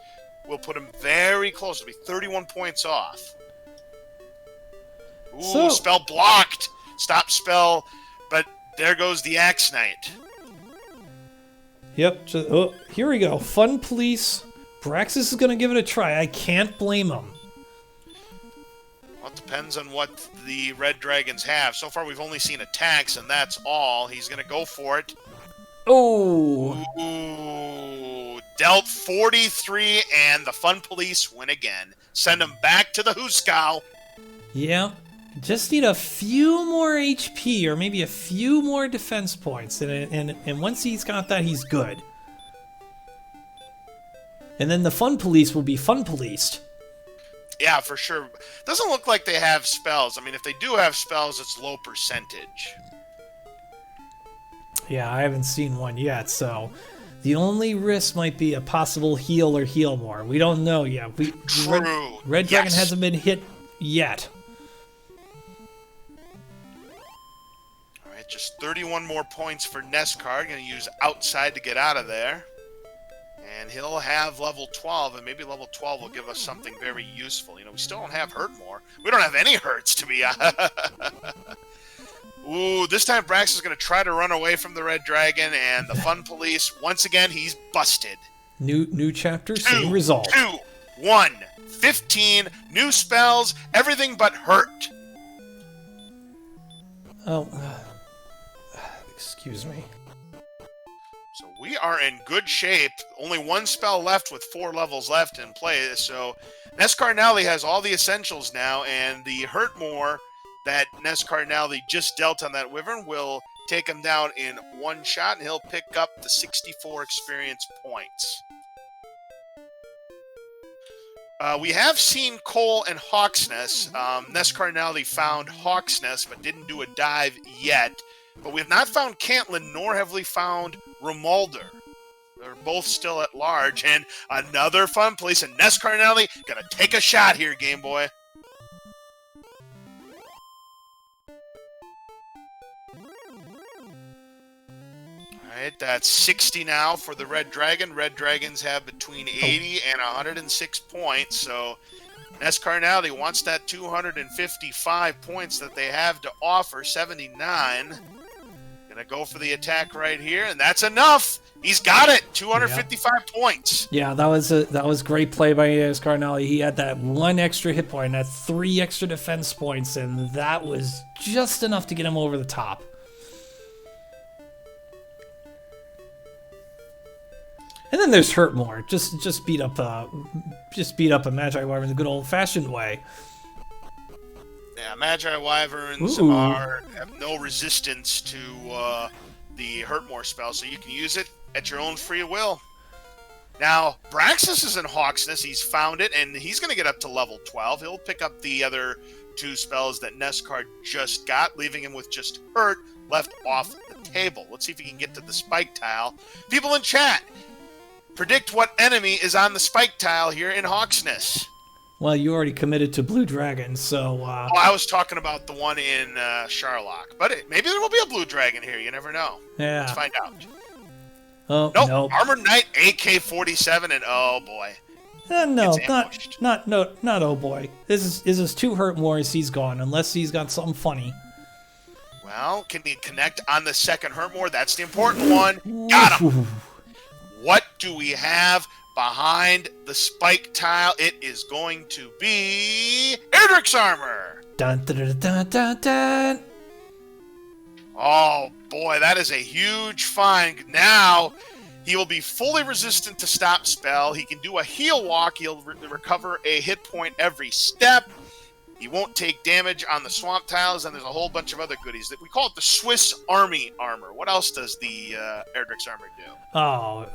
will put him very close. It'll be 31 points off. Ooh, spell blocked. Stop spell, but there goes the Axe Knight.
Yep, here we go. Fun Police. Braxis is going to give it a try. I can't blame him.
Well, it depends on what the Red Dragons have. So far, we've only seen attacks, and that's all. He's going to go for it.
Oh!
Ooh, dealt 43, and the Fun Police win again. Send him back to the Huskow.
Yeah. Just need a few more HP, or maybe a few more defense points, and once he's got that, he's good. And then the Fun Police will be Fun Policed.
Yeah, for sure. Doesn't look like they have spells. I mean, if they do have spells, it's low percentage.
Yeah, I haven't seen one yet, so the only risk might be a possible heal or heal more. We don't know yet.
True.
Red Dragon hasn't been hit yet.
Just 31 more points for NESCard. Going to use outside to get out of there. And he'll have level 12, and maybe level 12 will give us something very useful. We still don't have hurt more. We don't have any hurts, to be honest. Ooh, this time Brax is going to try to run away from the Red Dragon, and the Fun Police, once again, he's busted.
New chapter, same result.
2, 1. 15 new spells, everything but hurt.
Oh, excuse me.
So we are in good shape. Only one spell left with 4 levels left in play. So NESCardinality has all the essentials now, and the hurt more that NESCardinality just dealt on that Wyvern will take him down in one shot, and he'll pick up the 64 experience points. We have seen Cole and Hawksnest. NESCardinality found Hawksnest, but didn't do a dive yet. But we have not found Cantlin, nor have we found Romualder. They're both still at large, and another fun place. And NESCardinality gonna take a shot here, Game Boy. Alright, that's 60 now for the Red Dragon. Red Dragons have between 80 and 106 points, so NESCardinality wants that 255 points that they have to offer, 79. Gonna go for the attack right here, and that's enough. He's got it. 255 points.
Yeah, that was great play by NESCardinality. He had that 1 extra hit point, that 3 extra defense points, and that was just enough to get him over the top. And then there's hurt more. Just beat up a Magi Wyvern in the good old-fashioned way.
Yeah, Magi Wyverns have no resistance to the Hurtmore spell, so you can use it at your own free will. Now, Braxis is in Hawksness. He's found it, and he's going to get up to level 12. He'll pick up the other 2 spells that NESCard just got, leaving him with just Hurt left off the table. Let's see if he can get to the spike tile. People in chat, predict what enemy is on the spike tile here in Hawksness.
Well, you already committed to Blue Dragon, so...
I was talking about the one in Charlock. But maybe there will be a Blue Dragon here. You never know.
Yeah.
Let's find out.
Oh,
nope.
no.
Armored Knight, AK-47, and oh boy.
No, not oh boy. This is 2 hurt more as he's gone, unless he's got something funny.
Well, can he connect on the second hurt more? That's the important one. Got him. What do we have behind the spike tile? It is going to be Erdrick's armor.
Dun, dun, dun, dun, dun, dun.
Oh boy, that is a huge find. Now he will be fully resistant to stop spell. He can do a heal walk. He'll recover a hit point every step. He won't take damage on the swamp tiles, and there's a whole bunch of other goodies. We call it the Swiss Army armor. What else does the Erdrick's armor do?
Oh,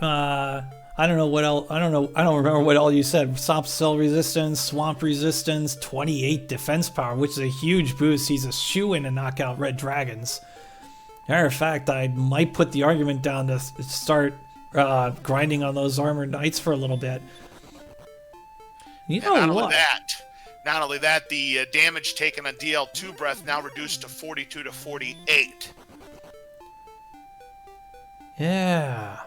I don't know what else. I don't remember what all you said. Stop spell resistance, swamp resistance, 28 defense power, which is a huge boost. He's a shoo-in to knock out red dragons. Matter of fact, I might put the argument down to start grinding on those armored knights for a little bit. You know what?
Not only that, the damage taken on DL2 breath now reduced to 42 to 48.
Yeah.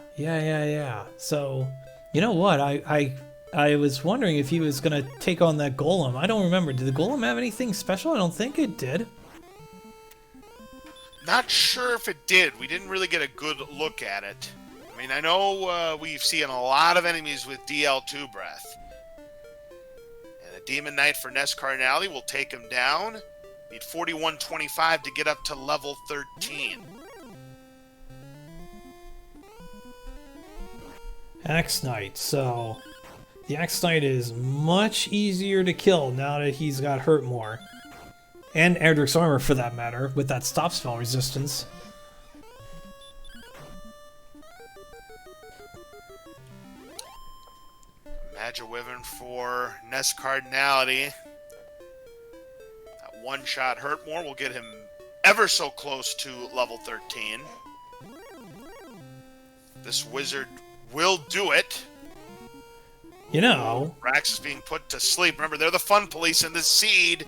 So, you know what? I was wondering if he was going to take on that golem. I don't remember. Did the golem have anything special? I don't think it did.
Not sure if it did. We didn't really get a good look at it. I mean, I know we've seen a lot of enemies with DL2 breath. And a Demon Knight for NESCardinality will take him down. Need 4125 to get up to level 13.
Axe Knight. So, the Axe Knight is much easier to kill now that he's got hurt more. And Erdrick's armor, for that matter, with that stop spell resistance.
Magic Wyvern for NESCardinality. That one-shot hurt more will get him ever so close to level 13. This wizard will do it.
You know,
Rax is being put to sleep. Remember, they're the fun police in this seed.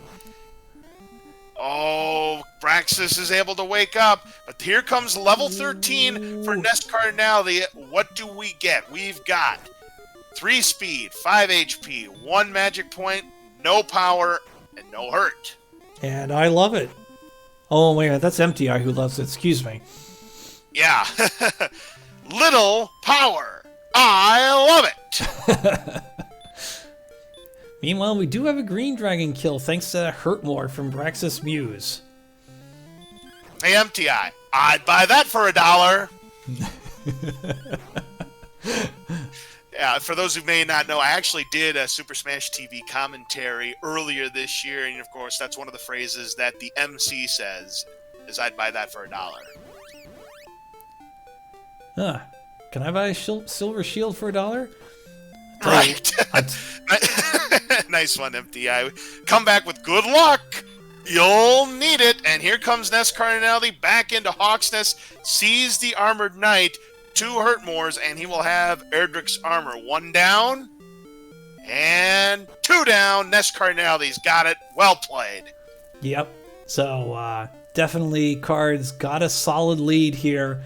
Oh, Braxis is able to wake up. But here comes level 13 for NESCardinality. What do we get? We've got 3 speed, 5 HP, 1 magic point, no power, and no hurt.
And I love it. Oh, wait, that's MTI who loves it. Excuse me.
Yeah. Little power. I love it.
Meanwhile, we do have a green dragon kill thanks to that Hurt More from Braxis Muse.
Hey, MTI, I'd buy that for $1. Yeah, for those who may not know, I actually did a Super Smash TV commentary earlier this year, and of course, that's one of the phrases that the MC says, is I'd buy that for $1.
Huh. Can I buy a silver shield for $1?
Right. Nice one, MTI. Come back with good luck. You'll need it. And here comes NESCardinality back into Hawk's Nest, sees the Armored Knight, 2 Hurtmores, and he will have Erdrick's armor. 1 down, and 2 down. NESCardinality's got it. Well played.
Yep. So, definitely Card's got a solid lead here.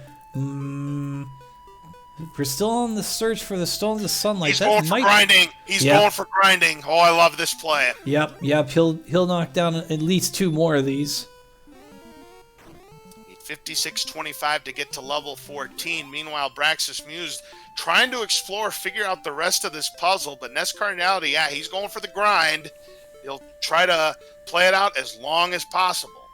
We're still on the search for the Stones of Sunlight.
He's going for grinding. He's going for grinding. Oh, I love this play.
Yep. He'll knock down at least 2 more of these.
56-25 to get to level 14. Meanwhile, Braxis Muse trying to explore, figure out the rest of this puzzle, but NESCardinality, yeah, he's going for the grind. He'll try to play it out as long as possible.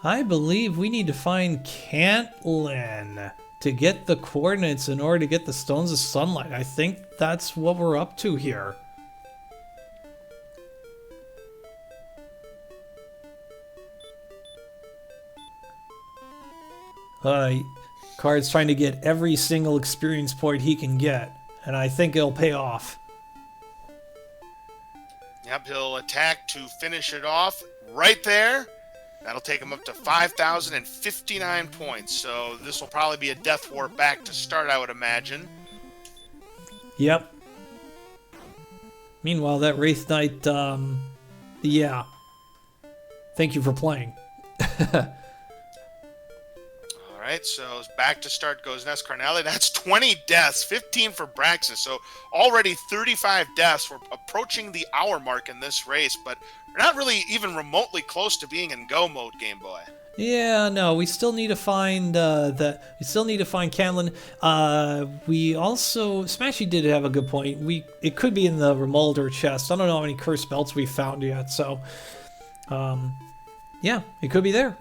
I believe we need to find Cantlin to get the coordinates in order to get the Stones of Sunlight. I think that's what we're up to here. Card's trying to get every single experience point he can get, and I think it'll pay off.
Yep, he'll attack to finish it off right there. That'll take him up to 5,059 points, so this will probably be a death warp back to start, I would imagine.
Yep. Meanwhile, that Wraith Knight, yeah. Thank you for playing.
Alright, so back to start goes NESCardinality. That's 20 deaths, 15 for Braxis, so already 35 deaths. We're approaching the hour mark in this race, but we're not really even remotely close to being in go mode, Game Boy.
Yeah, no, we still need to find Cantlin. We also Smashy did have a good point. It could be in the Remolder chest. I don't know how many cursed belts we found yet, so yeah, it could be there.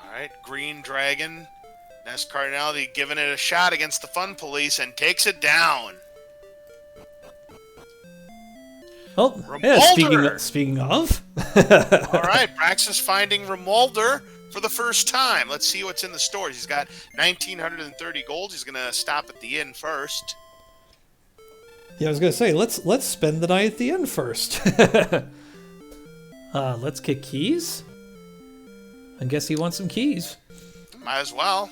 Alright, Green Dragon. NESCardinality giving it a shot against the Fun Police and takes it down.
Oh, yeah, speaking of.
Alright, Braxis finding Remolder for the first time. Let's see what's in the stores. He's got 1,930 gold. He's going to stop at the inn first.
Yeah, I was going to say, let's spend the night at the inn first. Let's get keys. I guess he wants some keys.
Might as well.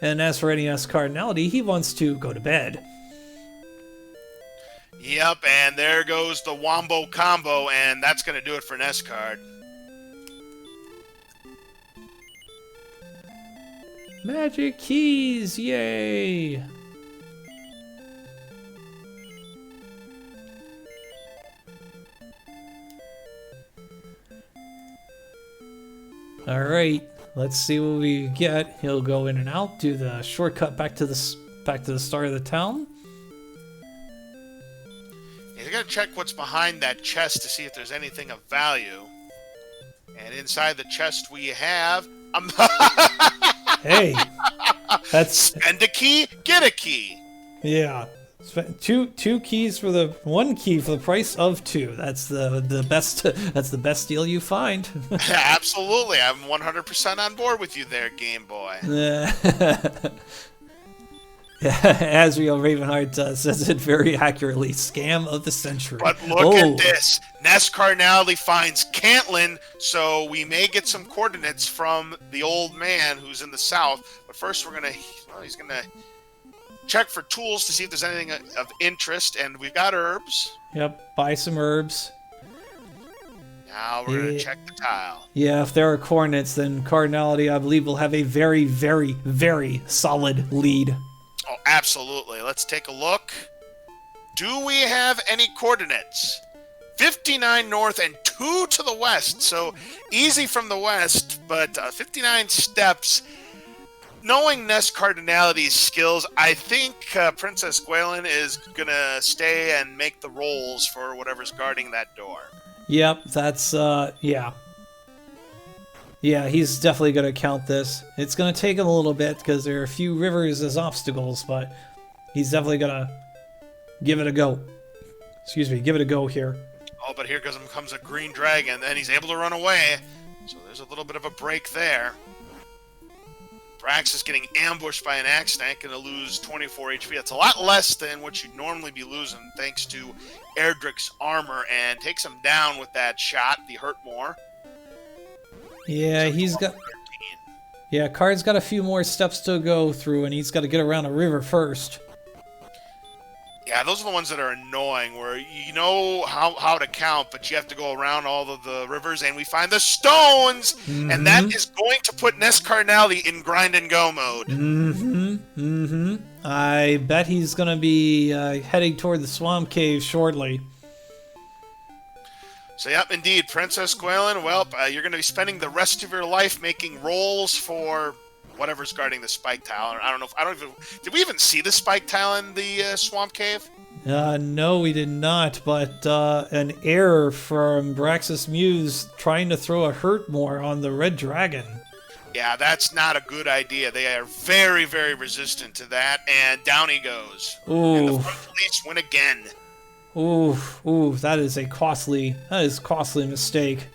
And as for NESCardinality, he wants to go to bed.
Yep, and there goes the Wombo combo, and that's going to do it for NESCard.
Magic keys, yay! Alright, let's see what we get. He'll go in and out, do the shortcut back to the start of the town.
You gotta check what's behind that chest to see if there's anything of value. And inside the chest we have...
Hey! That's...
Spend a key, get a key!
Yeah. Two keys for the... One key for the price of 2. That's the best... That's the best deal you find.
Absolutely. I'm 100% on board with you there, Game Boy.
Azriel Ravenheart says it very accurately. Scam of the century.
But look at this. NESCardinality finds Cantlin, so we may get some coordinates from the old man who's in the south. But first he's going to check for tools to see if there's anything of interest. And we've got herbs.
Yep, buy some herbs.
Now we're going to check the tile.
Yeah, if there are coordinates, then Cardinality, I believe, will have a very, very, very solid lead.
Oh, absolutely. Let's take a look. Do we have any coordinates? 59 north and 2 to the west. So easy from the west, but 59 steps. knowing NESCardinality's skills, I think Princess Gwalen is going to stay and make the rolls for whatever's guarding that door.
Yep, that's, yeah. Yeah, he's definitely going to count this. It's going to take him a little bit because there are a few rivers as obstacles, but he's definitely going to give it a go. Excuse me, give it a go here.
Oh, but here comes a green dragon, and he's able to run away. So there's a little bit of a break there. Brax is getting ambushed by an Axe Knight, going to lose 24 HP. That's a lot less than what you'd normally be losing, thanks to Erdrick's armor, and takes him down with that shot, the Hurt More.
Yeah, he's got... Yeah, Card's got a few more steps to go through, and he's got to get around a river first.
Yeah, those are the ones that are annoying, where you know how to count, but you have to go around all of the rivers, and we find the stones, and that is going to put NESCardinality in grind and go mode.
I bet he's going to be heading toward the swamp cave shortly.
So, yep, indeed, Princess Gwalen, well, you're going to be spending the rest of your life making rolls for whatever's guarding the spike tile. Did we even see the spike tile in the swamp cave?
No, we did not, but an error from Braxis Muse trying to throw a Hurt More on the red dragon.
Yeah, that's not a good idea. They are very, very resistant to that, and down he goes.
Ooh.
And the front police win again.
Ooh, that is a costly mistake.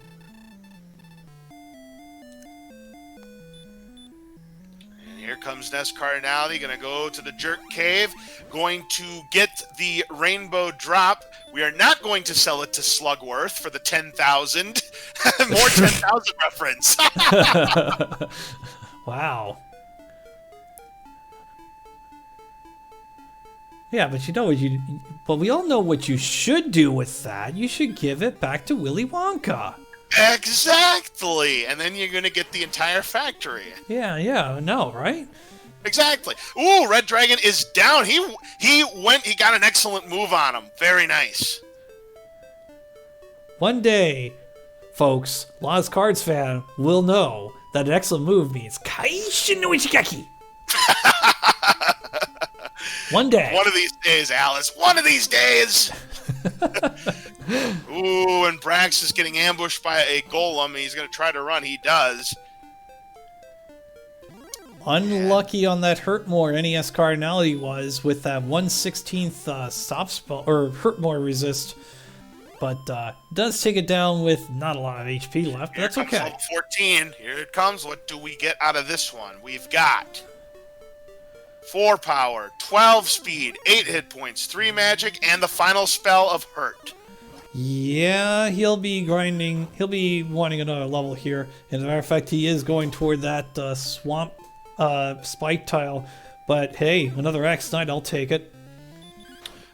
Here comes NESCardinality, going to go to the Jerk Cave, going to get the Rainbow Drop. We are not going to sell it to Slugworth for the 10,000. More 10,000 reference.
Wow. Yeah, but you know what but we all know what you should do with that. You should give it back to Willy Wonka.
Exactly, and then you're going to get the entire factory.
Yeah, no, right?
Exactly. Ooh, Red Dragon is down. He got an excellent move on him. Very nice.
One day, folks, Lost Cards fan will know that an excellent move means Kaishin no Ichigaki. One day.
One of these days, Alice. One of these days. Ooh, and Brax is getting ambushed by a golem. He's going to try to run. He does.
Unlucky on that Hurt More NESCardinality was with that 1/16th stop spell or Hurt More resist, but does take it down with not a lot of HP left. But that's okay.
Level 14. Here it comes. What do we get out of this one? We've got 4 power, 12 speed, 8 hit points, 3 magic, and the final spell of Hurt.
Yeah, he'll be grinding. He'll be wanting another level here. As a matter of fact, he is going toward that swamp spike tile. But hey, another Axe Knight, I'll take it.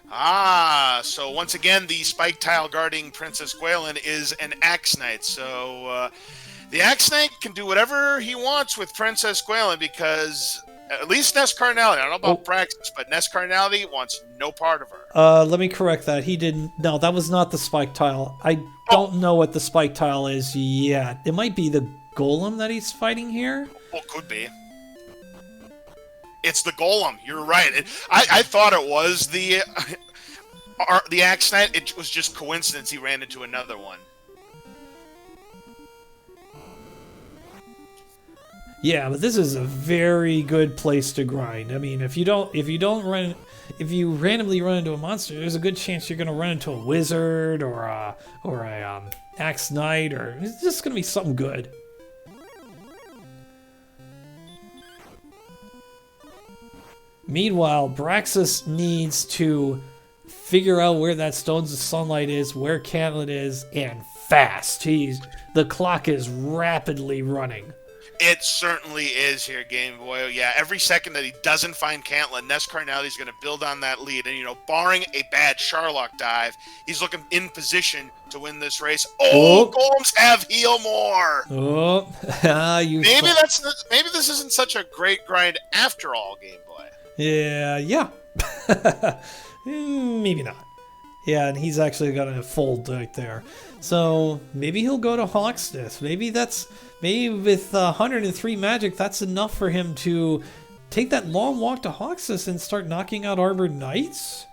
So once again, the spike tile guarding Princess Gwalen is an Axe Knight. So the Axe Knight can do whatever he wants with Princess Gwalen because at least NESCardinality, I don't know about Praxis, but NESCardinality wants no part of her.
Let me correct that. He didn't. No, that was not the spike tile. I don't know what the spike tile is yet. It might be the golem that he's fighting here.
Well, could be. It's the golem. You're right. I thought it was the Axe Knight. It was just coincidence he ran into another one.
Yeah, but this is a very good place to grind. I mean, if you randomly run into a monster, there's a good chance you're going to run into a wizard or a Axe Knight, or it's just going to be something good. Meanwhile, Braxis needs to figure out where that Stones of Sunlight is, where Cantlet is, and fast. The clock is rapidly running.
It certainly is here, Game Boy. Yeah, every second that he doesn't find Cantlet, NESCardinality is going to build on that lead. And, barring a bad Sharlock dive, he's looking in position to win this race. Oh, golems have heal more. Maybe this isn't such a great grind after all, Game Boy.
Yeah. Maybe not. Yeah, and he's actually going to fold right there. So maybe he'll go to Hawksness. Maybe with 103 magic, that's enough for him to take that long walk to Hawksness and start knocking out Armored Knights?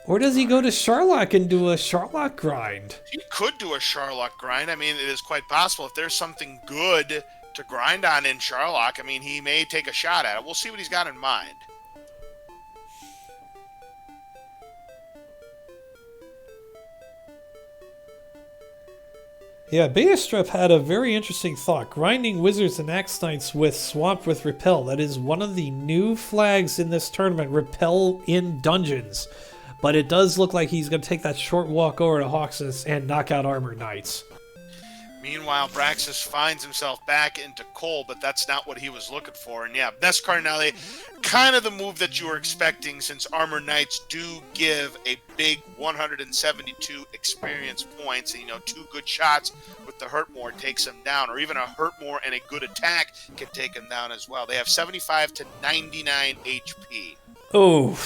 Or does he go to Sharlock and do a Sharlock grind?
He could do a Sharlock grind. I mean, it is quite possible. If there's something good to grind on in Sharlock, I mean, he may take a shot at it. We'll see what he's got in mind.
Yeah, Betastrep had a very interesting thought. Grinding Wizards and Axe Knights with swapped with Repel. That is one of the new flags in this tournament. Repel in dungeons. But it does look like he's going to take that short walk over to Hawksness and knock out Armored Knights.
Meanwhile, Braxis finds himself back into Cole, but that's not what he was looking for. And yeah, NESCardinality, kind of the move that you were expecting, since Armored Knights do give a big 172 experience points. And, 2 good shots with the Hurtmore takes him down, or even a Hurtmore and a good attack can take him down as well. They have 75 to 99 HP. Oh,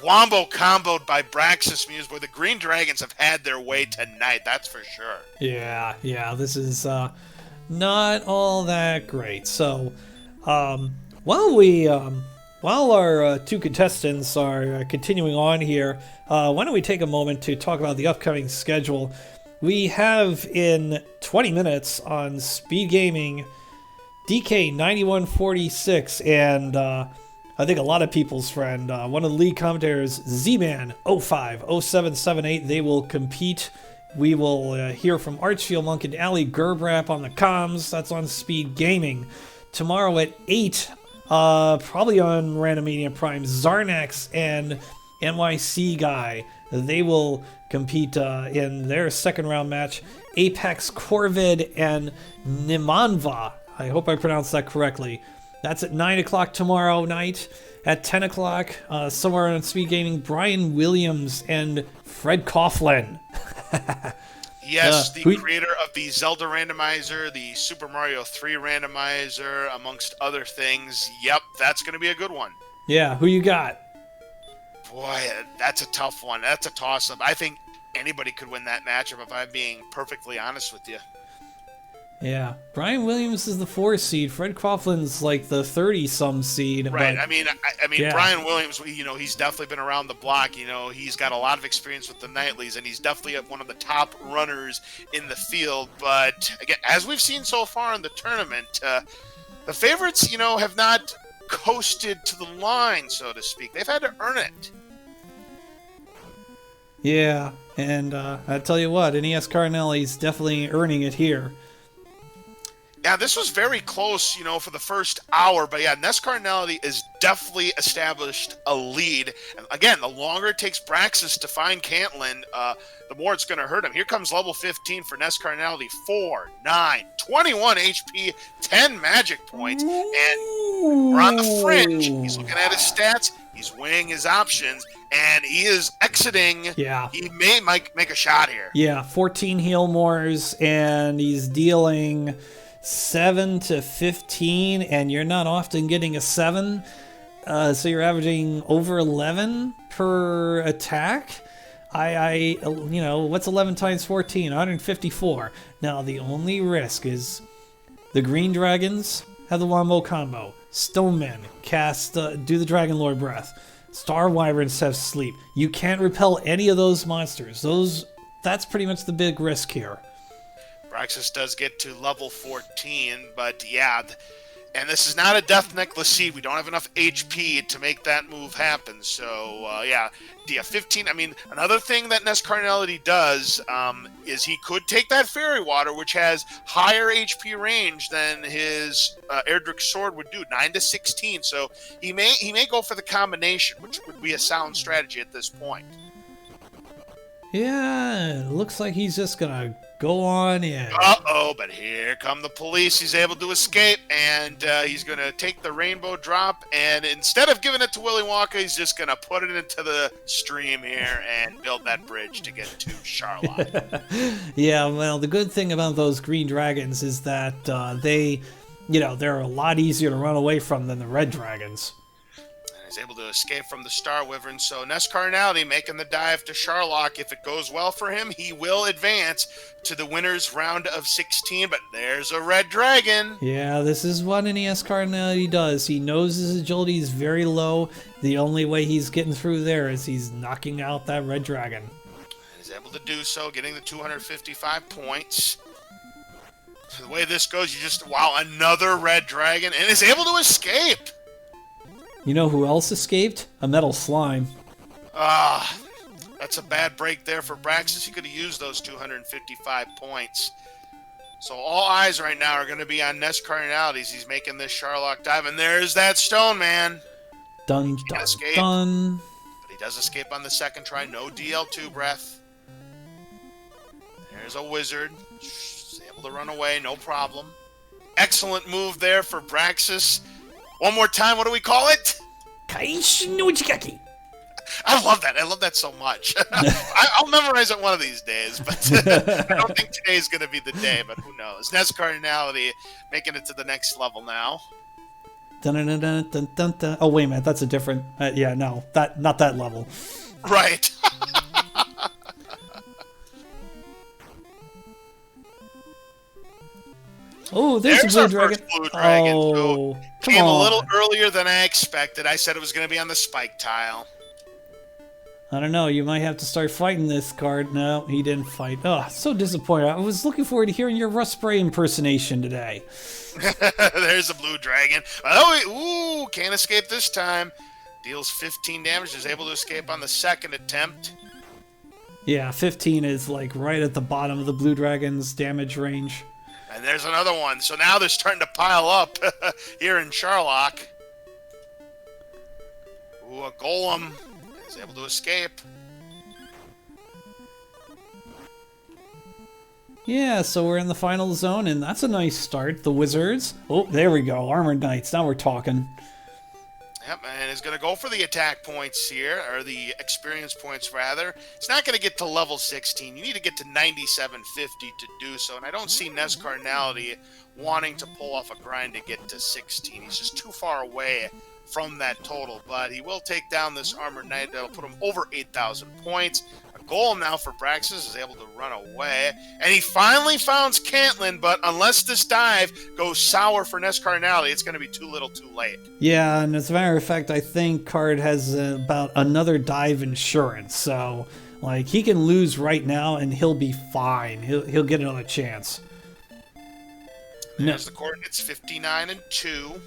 Wombo comboed by Braxis Muse. Boy, the Green Dragons have had their way tonight, that's for sure.
Yeah, this is not all that great. So, while our 2 contestants are continuing on here, why don't we take a moment to talk about the upcoming schedule. We have in 20 minutes on Speed Gaming DK 9146 and I think a lot of people's friend, one of the league commentators, Z-Man 050778. They will compete. We will hear from Archfield Monk and Ali Gerbrap on the comms. That's on Speed Gaming. Tomorrow at 8, probably on Randomizer Prime, Zarnax and NYC Guy. They will compete in their second round match. Apex Corvid and Nimanva. I hope I pronounced that correctly. That's at 9 o'clock tomorrow night. At 10 o'clock, somewhere on Speed Gaming, Brian Williams and Fred Coughlin.
Yes, the creator of the Zelda Randomizer, the Super Mario 3 Randomizer, amongst other things. Yep, that's going to be a good one.
Yeah, who you got?
Boy, that's a tough one. That's a toss-up. I think anybody could win that matchup, if I'm being perfectly honest with you.
Yeah, Brian Williams is the 4 seed. Fred Coughlin's like the 30-some seed.
Right.
But,
I mean,
yeah.
Brian Williams. He's definitely been around the block. He's got a lot of experience with the Knightlies, and he's definitely one of the top runners in the field. But again, as we've seen so far in the tournament, the favorites, have not coasted to the line, so to speak. They've had to earn it.
Yeah, and I tell you what, NESCardinality's definitely earning it here.
Yeah, this was very close, for the first hour. But yeah, NESCardinality is definitely established a lead. And again, the longer it takes Braxis to find Cantlin, the more it's going to hurt him. Here comes level 15 for NESCardinality. 4, 9, 21 HP, 10 magic points. And we're on the fringe. He's looking at his stats. He's weighing his options. And he is exiting.
Yeah.
He may make a shot here.
Yeah, 14 heal mores, and he's dealing 7 to 15, and you're not often getting a 7, so you're averaging over 11 per attack. What's 11 times 14? 154. Now the only risk is the Green Dragons have the Wombo combo. Stonemen cast do the Dragon Lord breath. Star Wyverns have sleep. You can't repel any of those monsters. That's pretty much the big risk here.
Braxis does get to level 14, but yeah, and this is not a Death Necklace seed. We don't have enough HP to make that move happen. So, 15. I mean, another thing that NESCardinality does is he could take that Fairy Water, which has higher HP range than his Erdrick Sword would do, 9 to 16. So he may go for the combination, which would be a sound strategy at this point.
Yeah, it looks like he's just gonna go on in.
Uh-oh, but here come the police. He's able to escape, and he's going to take the rainbow drop, and instead of giving it to Willy Wonka, he's just going to put it into the stream here and build that bridge to get to Charlotte.
Yeah, well, the good thing about those Green Dragons is that they're a lot easier to run away from than the Red Dragons.
He's able to escape from the Star Wyvern. So NESCardinality making the dive to Sharlock. If it goes well for him, he will advance to the winner's round of 16. But there's a red dragon.
Yeah, this is what NESCardinality does. He knows his agility is very low. The only way he's getting through there is he's knocking out that red dragon.
He's able to do so, getting the 255 points. So the way this goes, you just, wow, another red dragon, and is able to escape.
You know who else escaped? A metal slime.
That's a bad break there for Braxis. He could have used those 255 points. So all eyes right now are going to be on NESCardinalities. He's making this Sharlock dive, and there's that stone, man.
Dun, dun, dun.
But he does escape on the second try. No DL2 breath. There's a wizard. He's able to run away, no problem. Excellent move there for Braxis. One more time, what do we call it?
Kaishinuchigaki.
I love that. I love that so much. I'll memorize it one of these days, but I don't think today's going to be the day, but who knows. NESCardinality making it to the next level now.
Dun, dun, dun, dun, dun, dun. Oh, wait a minute. That's a different... yeah, no. Not that level.
Right.
Oh, there's a blue dragon.
Blue dragon.
Oh,
so
come
came
on.
a little earlier than I expected. I said it was going to be on the spike tile.
I don't know. You might have to start fighting this card. No, he didn't fight. Oh, so disappointed. I was looking forward to hearing your Rust Spray impersonation today.
There's a blue dragon. Oh, ooh, can't escape this time. Deals 15 damage. Is able to escape on the second attempt.
Yeah, 15 is like right at the bottom of the blue dragon's damage range.
And there's another one. So now they're starting to pile up here in Sharlock. Ooh, a golem is able to escape.
Yeah, so we're in the final zone, and that's a nice start. The wizards. Oh, there we go. Armored Knights. Now we're talking.
Yep, and is going to go for the attack points here, or the experience points rather. It's not going to get to level 16. You need to get to 9750 to do so, and I don't see NESCardinality wanting to pull off a grind to get to 16. He's just too far away from that total, but he will take down this Armored Knight. That'll put him over 8,000 points. A goal now for Braxis, is able to run away, and he finally found Cantlin, but unless this dive goes sour for NESCardinality, it's going to be too little too late.
Yeah, and as a matter of fact, I think Card has about another dive insurance, so like he can lose right now and he'll be fine. He'll get another chance.
There's the coordinates 59 and 2.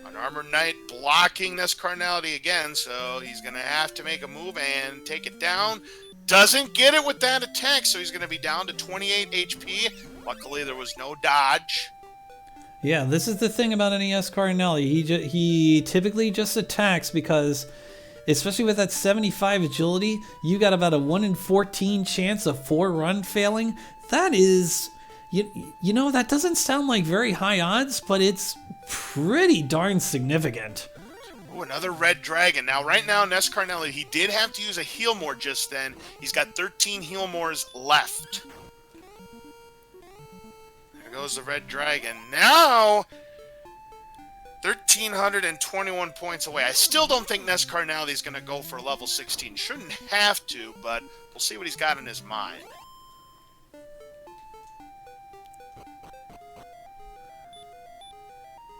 An Armored Knight blocking NESCardinality again, so he's going to have to make a move and take it down. Doesn't get it with that attack, so he's going to be down to 28 HP. Luckily, there was no dodge.
Yeah, this is the thing about NESCardinality. He typically just attacks because, especially with that 75 agility, you got about a 1 in 14 chance of 4-run failing. That is... You know, that doesn't sound like very high odds, but it's pretty darn significant.
Ooh, another red dragon. Now, right now, NESCardinality, he did have to use a heal more just then. He's got 13 heal mores left. There goes the red dragon. Now, 1,321 points away. I still don't think NESCardinality is going to go for level 16. Shouldn't have to, but we'll see what he's got in his mind.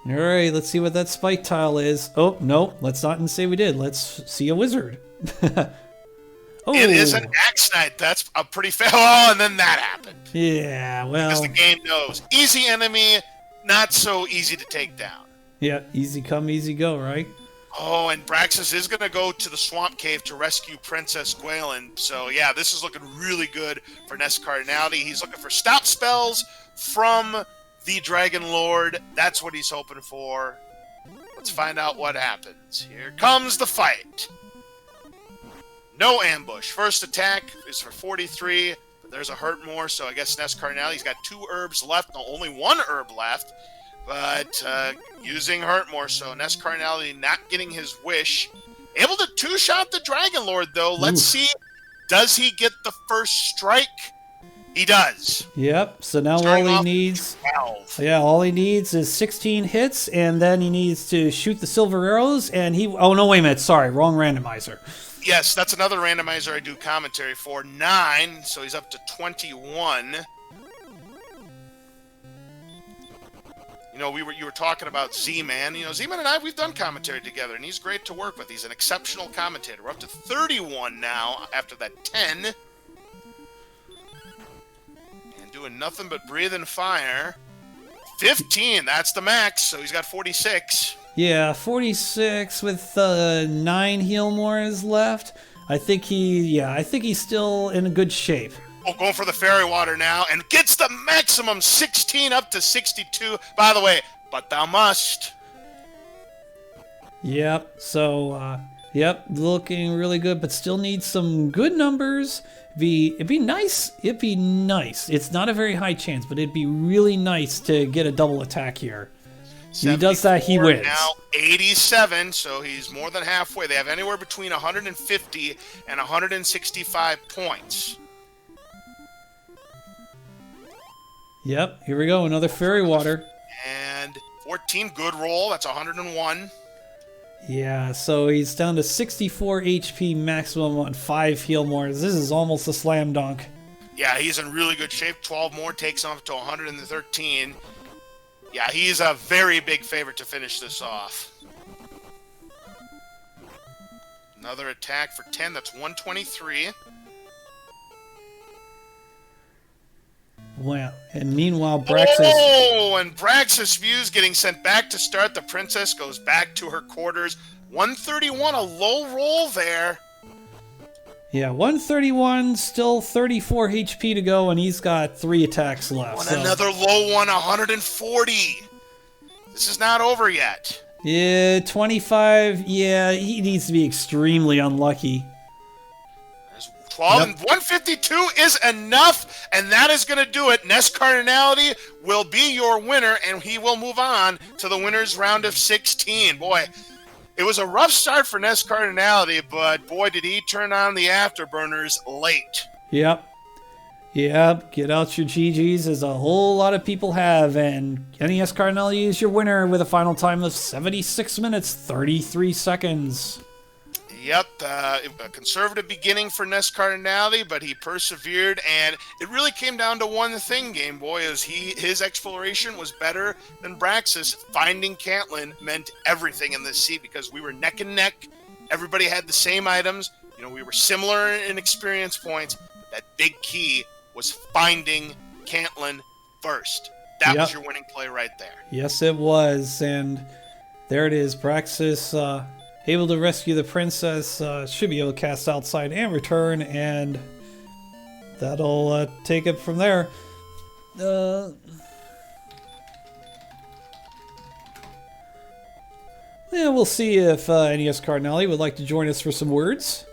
All right, let's see what that spike tile is. Oh, no, let's not say we did. Let's see a wizard. Oh.
It is an Axe Knight. That's a pretty fail. Oh, and then that happened.
Yeah, well...
Because the game knows. Easy enemy, not so easy to take down.
Yeah, easy come, easy go, right?
Oh, and Braxis is going to go to the Swamp Cave to rescue Princess Gwaelin. So, yeah, this is looking really good for NESCardinality. He's looking for stop spells from... the Dragon Lord. That's what he's hoping for. Let's find out what happens. Here comes the fight. No ambush. First attack is for 43, but there's a hurt more, so I guess NESCardinality, he's got 2 herbs left. No, only 1 herb left, but using hurt more, so NESCardinality not getting his wish. Able to 2-shot the Dragon Lord, though. Let's see. Does he get the first strike? He does.
Yep, so now all he needs...
12.
Yeah, all he needs is 16 hits, and then he needs to shoot the silver arrows, and he... Oh, no, wait a minute. Sorry, wrong randomizer.
Yes, that's another randomizer I do commentary for. 9, so he's up to 21. You know, you were talking about Z-Man. You know, Z-Man and I, we've done commentary together, and he's great to work with. He's an exceptional commentator. We're up to 31 now after that 10. And doing nothing but breathing fire. 15, that's the max, so he's got 46.
Yeah, 46 with 9 heal mores left. I think he's still in a good shape.
Oh, going for the fairy water now, and gets the maximum 16 up to 62. By the way, but thou must.
Yep, so, looking really good, but still needs some good numbers. It'd be nice. It's not a very high chance, but it'd be really nice to get a double attack here. He does that, he wins.
Now 87, so he's more than halfway. They have anywhere between 150 and 165 points.
Yep, here we go, another fairy water.
And 14, good roll. That's 101.
Yeah, so he's down to 64 HP maximum on 5 heal mores. This is almost a slam dunk.
Yeah, he's in really good shape. 12 more takes him up to 113. Yeah, he's a very big favorite to finish this off. Another attack for 10. That's 123.
Wow. And meanwhile, Braxis...
Oh, and Braxis Views getting sent back to start. The princess goes back to her quarters. 131, a low roll there.
Yeah, 131, still 34 HP to go, and he's got 3 attacks left.
Another low one, 140. This is not over yet.
Yeah, 25. Yeah, he needs to be extremely unlucky.
12 and 152 is enough, and that is going to do it. NESCardinality will be your winner, and he will move on to the winner's round of 16. Boy, it was a rough start for NESCardinality, but boy, did he turn on the afterburners late.
Yep. Get out your GGs, as a whole lot of people have, and NESCardinality is your winner with a final time of 76 minutes, 33 seconds.
Yep, a conservative beginning for NESCardinality, but he persevered, and it really came down to one thing, Game Boy, is his exploration was better than Braxis. Finding Caitlin meant everything in this seat because we were neck and neck. Everybody had the same items. You know, we were similar in experience points. But that big key was finding Caitlin first. That was your winning play right there.
Yes, it was, and there it is. Braxis able to rescue the princess, should be able to cast outside and return, and that'll take it from there. Yeah, we'll see if NESCardinality would like to join us for some words.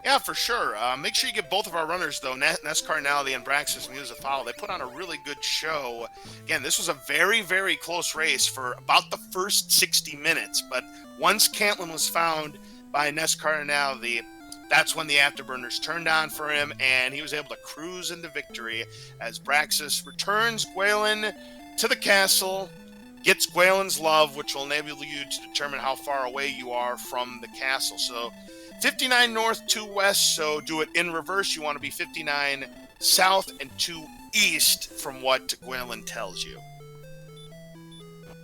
Yeah, for sure. Make sure you give both of our runners, though, NESCardinality and Braxis Muse a follow. They put on a really good show. Again, this was a very, very close race for about the first 60 minutes. But once Caitlin was found by NESCardinality, that's when the afterburners turned on for him, and he was able to cruise into victory as Braxis returns Gwaelin to the castle, gets Gwaelin's love, which will enable you to determine how far away you are from the castle. So 59 north, 2 west, so do it in reverse. You want to be 59 south and 2 east from what Gwaelin tells you.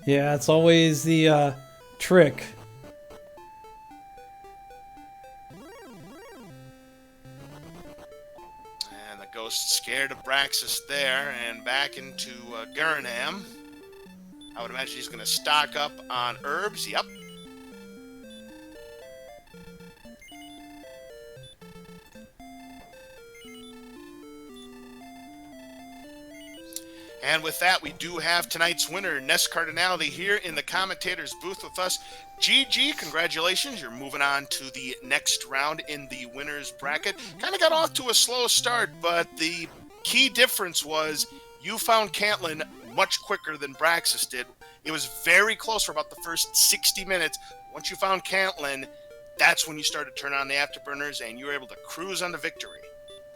Yeah, it's always the trick.
And the ghost scared of Braxis there, and back into Gurinham. I would imagine he's going to stock up on herbs. Yep. And with that, we do have tonight's winner, NESCardinality, here in the commentator's booth with us. GG, congratulations. You're moving on to the next round in the winner's bracket. Kind of got off to a slow start, but the key difference was you found Caitlin much quicker than Braxis did. It was very close for about the first 60 minutes. Once you found Caitlin, that's when you started to turn on the afterburners, and you were able to cruise on to victory.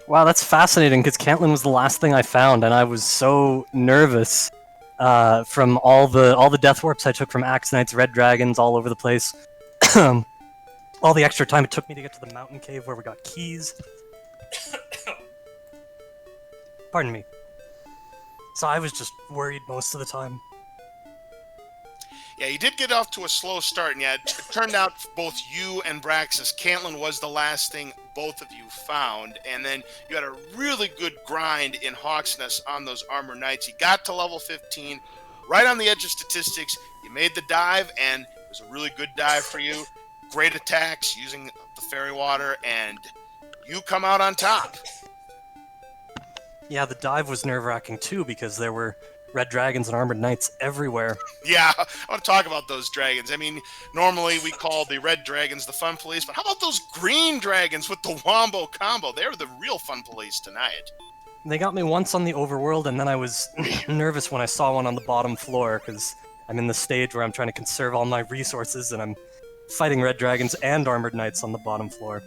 Wow, that's fascinating, because Cantlin was the last thing I found, and I was so nervous from all the death warps I took from Axe Knights, Red Dragons, all over the place. All the extra time it took me to get to the mountain cave where we got keys. Pardon me. So I was just worried most of the time.
Yeah, you did get off to a slow start, and yeah, it turned out both you and Braxis, Cantlin was the last thing both of you found, and then you had a really good grind in Hawksness on those Armor Knights. You got to level 15, right on the edge of statistics. You made the dive, and it was a really good dive for you. Great attacks using the fairy water, and you come out on top.
Yeah, the dive was nerve-wracking too, because there were red dragons and armored knights everywhere.
Yeah, I want to talk about those dragons. I mean, normally we call the red dragons the fun police, but how about those green dragons with the wombo combo? They're the real fun police tonight.
They got me once on the overworld, and then I was nervous when I saw one on the bottom floor, because I'm in the stage where I'm trying to conserve all my resources, and I'm fighting red dragons and armored knights on the bottom floor.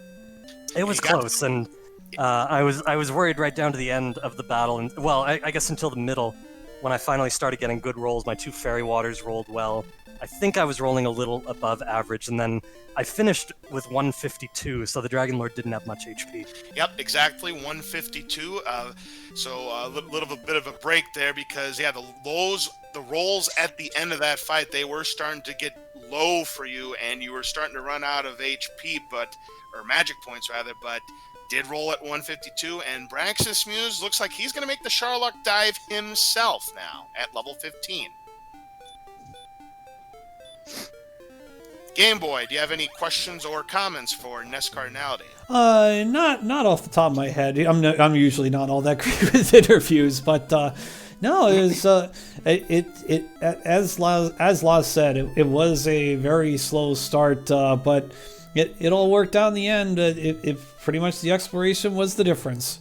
It was close, and I was worried right down to the end of the battle, and well, I guess until the middle, when I finally started getting good rolls. My 2 fairy waters rolled well. I think I was rolling a little above average, and then I finished with 152, so the Dragon Lord didn't have much HP.
Yep, exactly, 152. So a little bit of a break there, because yeah, the rolls at the end of that fight, they were starting to get low for you, and you were starting to run out of HP, or magic points rather, but did roll at 152, and Braxis Muse looks like he's going to make the Sharlock dive himself now at level 15. Game Boy, do you have any questions or comments for NESCardinality?
Not off the top of my head. I'm usually not all that great with interviews, but no, it was as Laz said, it was a very slow start, but it all worked out in the end. It pretty much the exploration was the difference.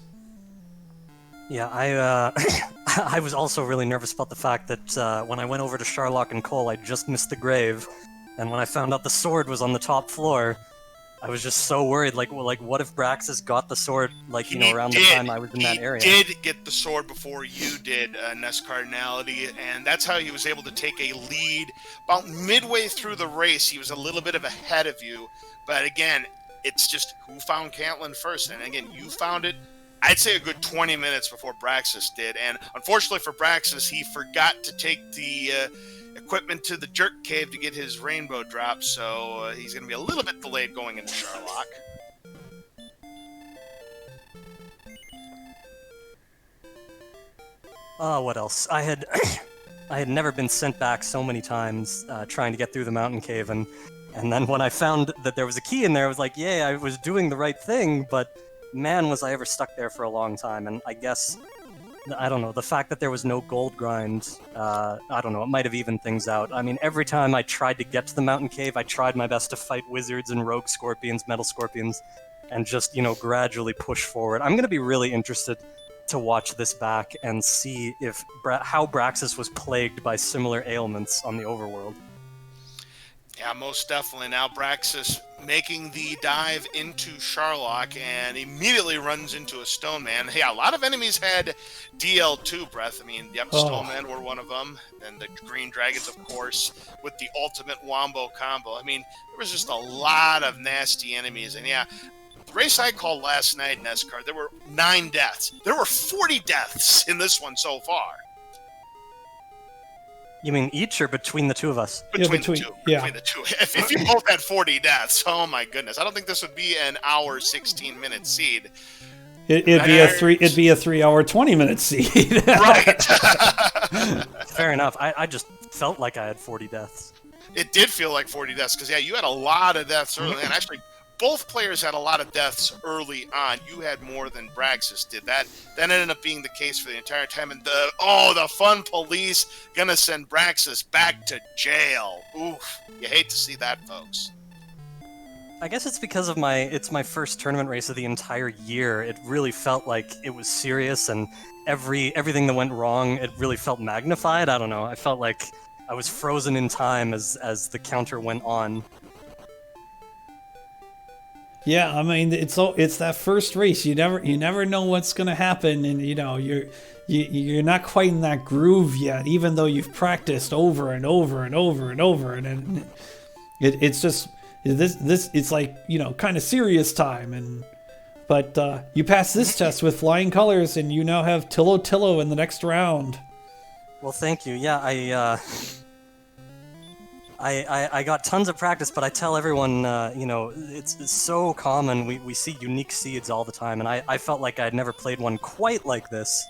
Yeah, I was also really nervous about the fact that when I went over to Sharlock and Cole, I just missed the grave, and when I found out the sword was on the top floor, I was just so worried. Like what if Braxis got the sword, around the time I was in that area?
He did get the sword before you did, NESCardinality, and that's how he was able to take a lead. About midway through the race, he was a little bit of ahead of you, but again, it's just who found Cantlin first, and again, you found it, I'd say a good 20 minutes before Braxis did, and unfortunately for Braxis, he forgot to take the equipment to the Jerk Cave to get his rainbow drop, so he's going to be a little bit delayed going into Sharlock.
What else? I had never been sent back so many times trying to get through the mountain cave, and then when I found that there was a key in there, I was like, yay, I was doing the right thing, but man, was I ever stuck there for a long time. And I guess, I don't know, the fact that there was no gold grind, I don't know, it might have evened things out. I mean, every time I tried to get to the mountain cave, I tried my best to fight wizards and rogue scorpions, metal scorpions, and just, gradually push forward. I'm going to be really interested to watch this back and see how Braxis was plagued by similar ailments on the overworld.
Yeah, most definitely. Now Braxis making the dive into Sharlock and immediately runs into a stone man. Yeah, a lot of enemies had DL2 breath. I mean, yep, stone men were one of them. And the green dragons, of course, with the ultimate wombo combo. I mean, there was just a lot of nasty enemies. And yeah, the race I called last night, NESCard, there were 9 deaths. There were 40 deaths in this one so far.
You mean each or between the two of us?
Between the two. If you both had 40 deaths, oh my goodness. I don't think this would be an hour 16-minute seed.
It'd be a 3 hour 20-minute seed.
Right.
Fair enough. I just felt like I had 40 deaths.
It did feel like 40 deaths because yeah, you had a lot of deaths early, and actually both players had a lot of deaths early on. You had more than Braxis did. That ended up being the case for the entire time. And the fun police gonna send Braxis back to jail. Oof. You hate to see that, folks.
I guess it's because of it's my first tournament race of the entire year. It really felt like it was serious, and everything that went wrong, it really felt magnified. I don't know. I felt like I was frozen in time as the counter went on.
Yeah, I mean it's that first race. You never know what's gonna happen, and you're not quite in that groove yet, even though you've practiced over and over and over and over, and then it's just this it's like kind of serious time, but you pass this test with flying colors, and you now have Tillo Tillo in the next round.
Well, thank you. Yeah, I got tons of practice, but I tell everyone, it's so common. We see unique seeds all the time, and I felt like I'd never played one quite like this.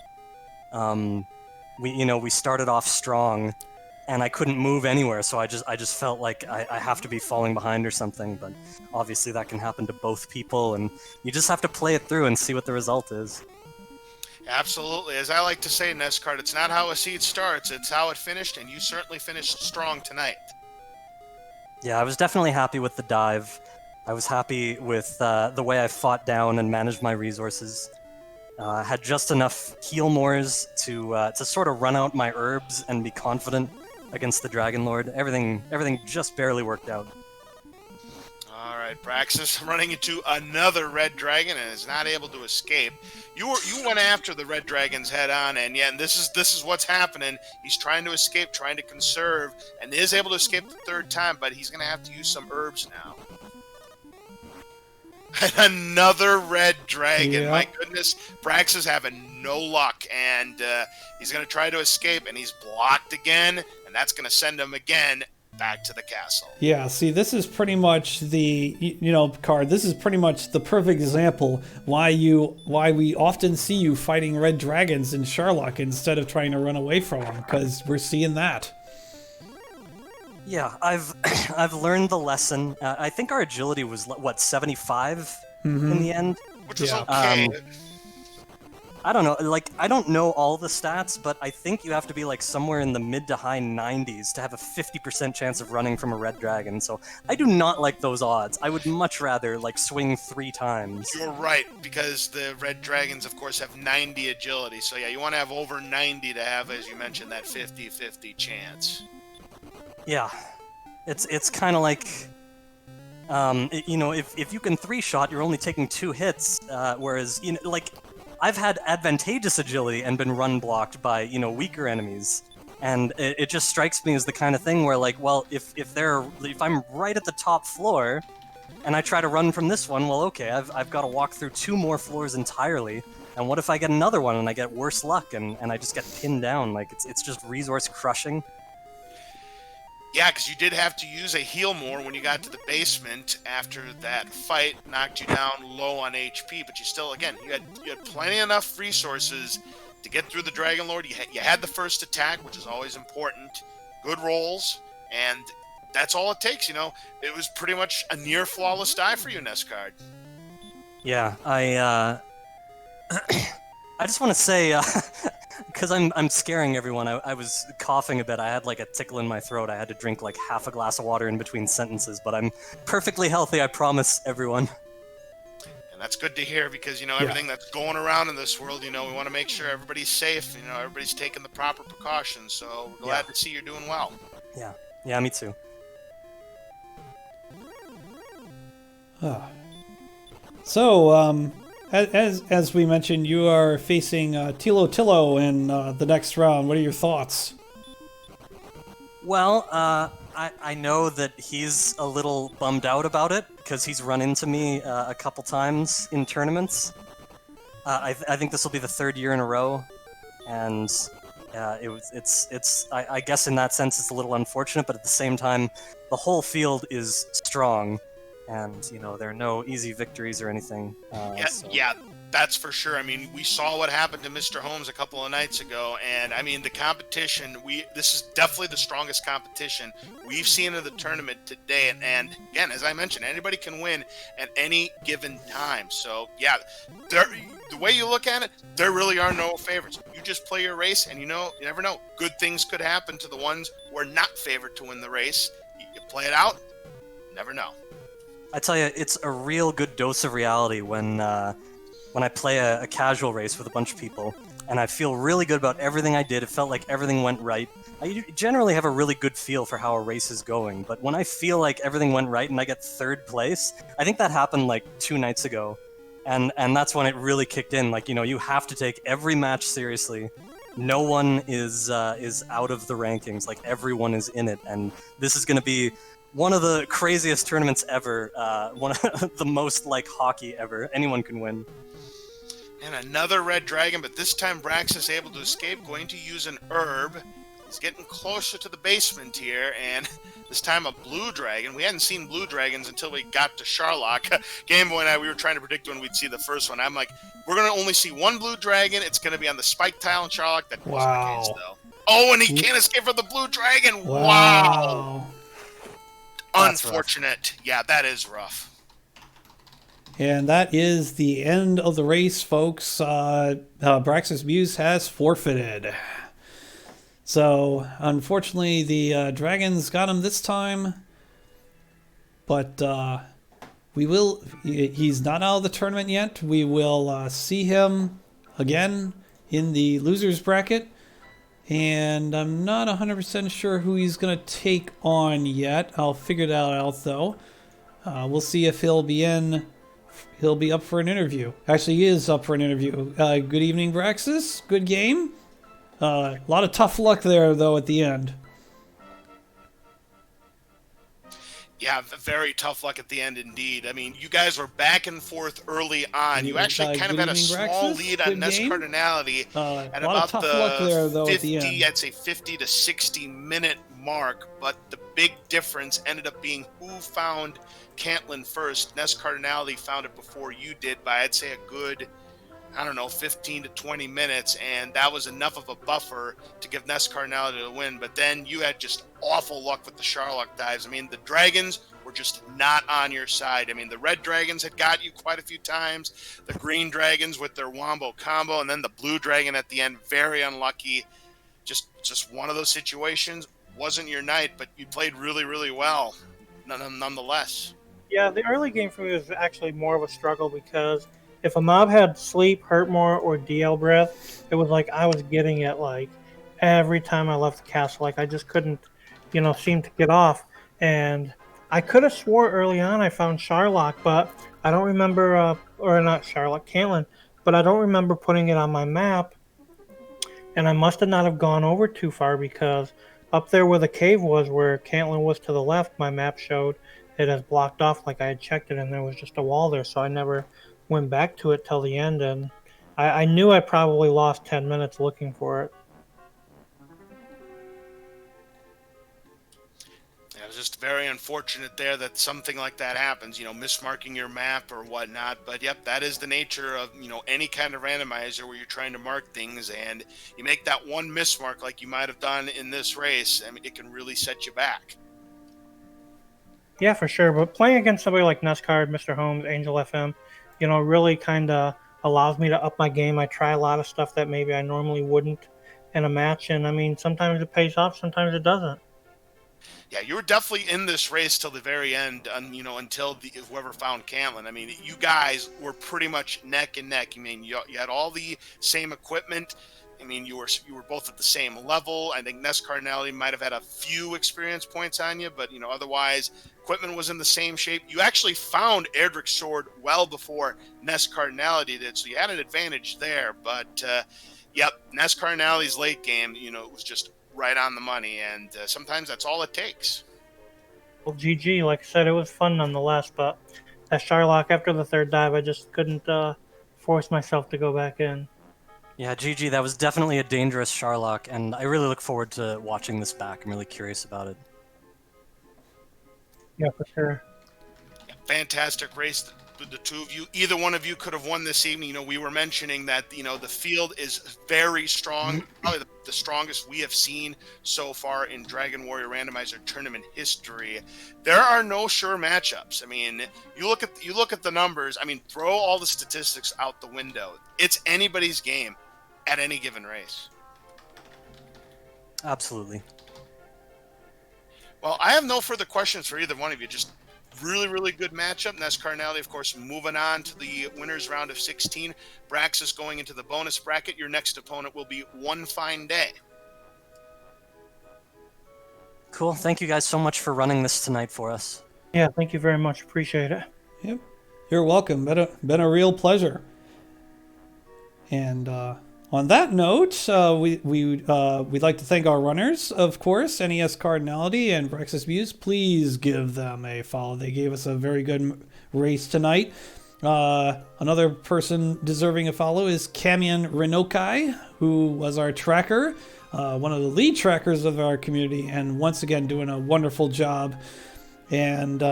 We started off strong, and I couldn't move anywhere, so I just felt like I have to be falling behind or something. But obviously that can happen to both people, and you just have to play it through and see what the result is.
Absolutely. As I like to say, NESCard, it's not how a seed starts, it's how it finished, and you certainly finished strong tonight.
Yeah, I was definitely happy with the dive. I was happy with the way I fought down and managed my resources. Had just enough heal mores to sort of run out my herbs and be confident against the Dragon Lord. Everything just barely worked out.
All right, Praxis running into another red dragon and is not able to escape. You went after the red dragons head on, and this is what's happening. He's trying to escape, trying to conserve, and is able to escape the third time, but he's going to have to use some herbs now. Another red dragon. Yeah. My goodness, Praxis having no luck, and he's going to try to escape, and he's blocked again, and that's going to send him again back to the castle.
Yeah, see, this is pretty much the card. This is pretty much the perfect example why we often see you fighting red dragons in Sherlock instead of trying to run away from them, because we're seeing that.
Yeah, I've learned the lesson. I think our agility was 75 in the end,
which is okay.
I don't know, I don't know all the stats, but I think you have to be somewhere in the mid to high 90s to have a 50% chance of running from a red dragon. So I do not like those odds. I would much rather swing 3 times.
You're right, because the red dragons, of course, have 90 agility. So yeah, you want to have over 90 to have, as you mentioned, that 50-50 chance.
Yeah, it's kind of like, if you can 3-shot, you're only taking 2 hits, whereas I've had advantageous agility and been run blocked by weaker enemies, and it just strikes me as the kind of thing where if I'm right at the top floor, and I try to run from this one, well, okay, I've got to walk through 2 more floors entirely, and what if I get another one and I get worse luck and I just get pinned down? It's just resource crushing.
Yeah, because you did have to use a heal more when you got to the basement after that fight, knocked you down low on HP, but you still, again, you had plenty enough resources to get through the Dragon Lord. You had the first attack, which is always important, good rolls, and that's all it takes, It was pretty much a near flawless die for you, NESCard.
Yeah, I just want to say, because I'm scaring everyone, I was coughing a bit. I had a tickle in my throat. I had to drink half a glass of water in between sentences, but I'm perfectly healthy, I promise everyone.
And that's good to hear, because, everything that's going around in this world, we want to make sure everybody's safe, everybody's taking the proper precautions, so we're glad to see you're doing well.
Yeah, me too.
So, as we mentioned, you are facing Tillo Tillo in the next round. What are your thoughts?
Well, I know that he's a little bummed out about it because he's run into me a couple times in tournaments. I think this will be the 3rd year in a row, and I guess in that sense it's a little unfortunate, but at the same time, the whole field is strong. And, there are no easy victories or anything.
Yeah, that's for sure. I mean, we saw what happened to Mr. Holmes a couple of nights ago, and, the competition, this is definitely the strongest competition we've seen in the tournament today. And again, as I mentioned, anybody can win at any given time. So, yeah, the way you look at it, there really are no favorites. You just play your race, and you never know. Good things could happen to the ones who are not favored to win the race. You play it out, never know.
I tell you, it's a real good dose of reality when I play a casual race with a bunch of people, and I feel really good about everything I did. It felt like everything went right. I generally have a really good feel for how a race is going, but when I feel like everything went right and I get third place, I think that happened like 2 nights ago, and that's when it really kicked in. Like, you have to take every match seriously. No one is out of the rankings. Like, everyone is in it, and this is going to be one of the craziest tournaments ever. One of the most like hockey ever. Anyone can win.
And another red dragon, but this time Brax is able to escape, going to use an herb. He's getting closer to the basement here, and this time a blue dragon. We hadn't seen blue dragons until we got to Sharlock. Game Boy and I, we were trying to predict when we'd see the first one. I'm like, we're going to only see one blue dragon. It's going to be on the spike tile in Sharlock. That wasn't the case, though. Oh, and he can't escape from the blue dragon. Wow. Unfortunate. Yeah, that is rough.
And that is the end of the race, folks. Braxis Muse has forfeited. So, unfortunately, the Dragons got him this time. But he's not out of the tournament yet. We will see him again in the losers bracket. And I'm not 100% sure who he's going to take on yet. I'll figure that out, though. We'll see if he'll be up for an interview. Actually, he is up for an interview. Good evening, Braxis. Good game. A lot of tough luck there, though, at the end.
Yeah, very tough luck at the end, indeed. I mean, you guys were back and forth early on. You actually kind of had a small lead on NESCardinality at about the 50, I'd say 50 to 60 minute mark. But the big difference ended up being who found Cantlin first. NESCardinality found it before you did by, I'd say, a good, 15 to 20 minutes, and that was enough of a buffer to give NESCardinality the win. But then you had just awful luck with the Sharlock dives. I mean, the Dragons were just not on your side. I mean, the Red Dragons had got you quite a few times. The Green Dragons with their Wombo combo, and then the Blue Dragon at the end, very unlucky. Just one of those situations. Wasn't your night, but you played really, really well, nonetheless.
Yeah, the early game for me was actually more of a struggle because if a mob had sleep, hurt more, or DL breath, it was like I was getting it like every time I left the castle. Like I just couldn't, seem to get off. And I could have swore early on I found Sharlock, but I don't remember, or not Sharlock, Cantlin, but I don't remember putting it on my map. And I must have not have gone over too far because up there where the cave was, where Cantlin was to the left, my map showed it as blocked off like I had checked it, and there was just a wall there, so I never went back to it till the end, and I knew I probably lost 10 minutes looking for it.
It was just very unfortunate there that something like that happens, mismarking your map or whatnot. But yep, that is the nature of, any kind of randomizer where you're trying to mark things, and you make that one mismark like you might have done in this race. I mean, it can really set you back.
Yeah, for sure. But playing against somebody like NESCard, Mr. Holmes, Angel FM, really kind of allows me to up my game. I try a lot of stuff that maybe I normally wouldn't in a match. And I mean, sometimes it pays off, sometimes it doesn't.
Yeah, you were definitely in this race till the very end, until whoever found Cantlin. I mean, you guys were pretty much neck and neck. I mean, you had all the same equipment. I mean, you were both at the same level. I think NESCardinality might have had a few experience points on you, but otherwise, equipment was in the same shape. You actually found Erdrick's sword well before NESCardinality did, so you had an advantage there. But yep, NESCardinality's late game, it was just right on the money, and sometimes that's all it takes.
Well, GG, like I said, it was fun nonetheless. But that Sharlock after the third dive, I just couldn't force myself to go back in.
Yeah, GG, that was definitely a dangerous Sharlock, and I really look forward to watching this back. I'm really curious about it.
Yeah, for sure.
Yeah, fantastic race. The two of you, either one of you could have won this evening. We were mentioning that, the field is very strong, probably the strongest we have seen so far in Dragon Warrior Randomizer tournament history. There are no sure matchups. I mean, you look at the numbers. I mean, throw all the statistics out the window. It's anybody's game at any given race.
Absolutely.
Well, I have no further questions for either one of you. Just really, really good matchup. NESCardinality, of course, moving on to the winners round of 16. Braxis going into the bonus bracket. Your next opponent will be One Fine Day.
Cool. Thank you guys so much for running this tonight for us.
Yeah, thank you very much. Appreciate it.
Yep. You're welcome. Been a real pleasure. And on that note, we'd like to thank our runners, of course, NESCardinality and Brexis Muse. Please give them a follow. They gave us a very good race tonight. Another person deserving a follow is Kamian Renokai, who was our tracker, one of the lead trackers of our community, and once again doing a wonderful job. And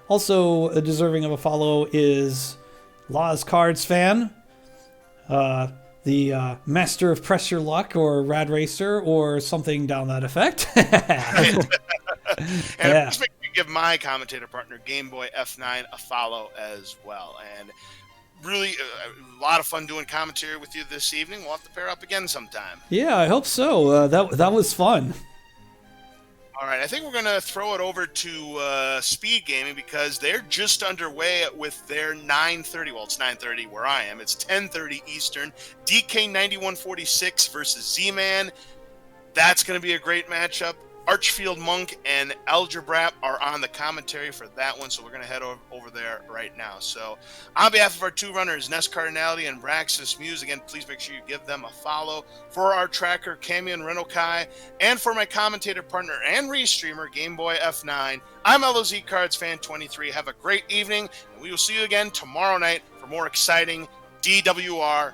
also deserving of a follow is Law's Cards fan, the master of Press Your Luck or Rad Racer or something down that effect.
And
Yeah.
please make sure you give my commentator partner, Game Boy F9, a follow as well. And really a lot of fun doing commentary with you this evening. We'll have to pair up again sometime.
Yeah, I hope so. That was fun.
All right, I think we're going to throw it over to Speed Gaming because they're just underway with their 9:30. Well, it's 9:30 where I am. It's 10:30 Eastern. DK9146 versus Z-Man. That's going to be a great matchup. Archfield Monk and Algebrap are on the commentary for that one, so we're going to head over there right now. So, on behalf of our two runners, NESCardinality and Braxis Muse, again, please make sure you give them a follow. For our tracker, Kamian Renokai, and for my commentator partner and restreamer, Game Boy F9, I'm LOZ Cards Fan 23. Have a great evening, and we will see you again tomorrow night for more exciting DWR.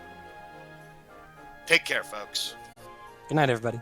Take care, folks.
Good night, everybody.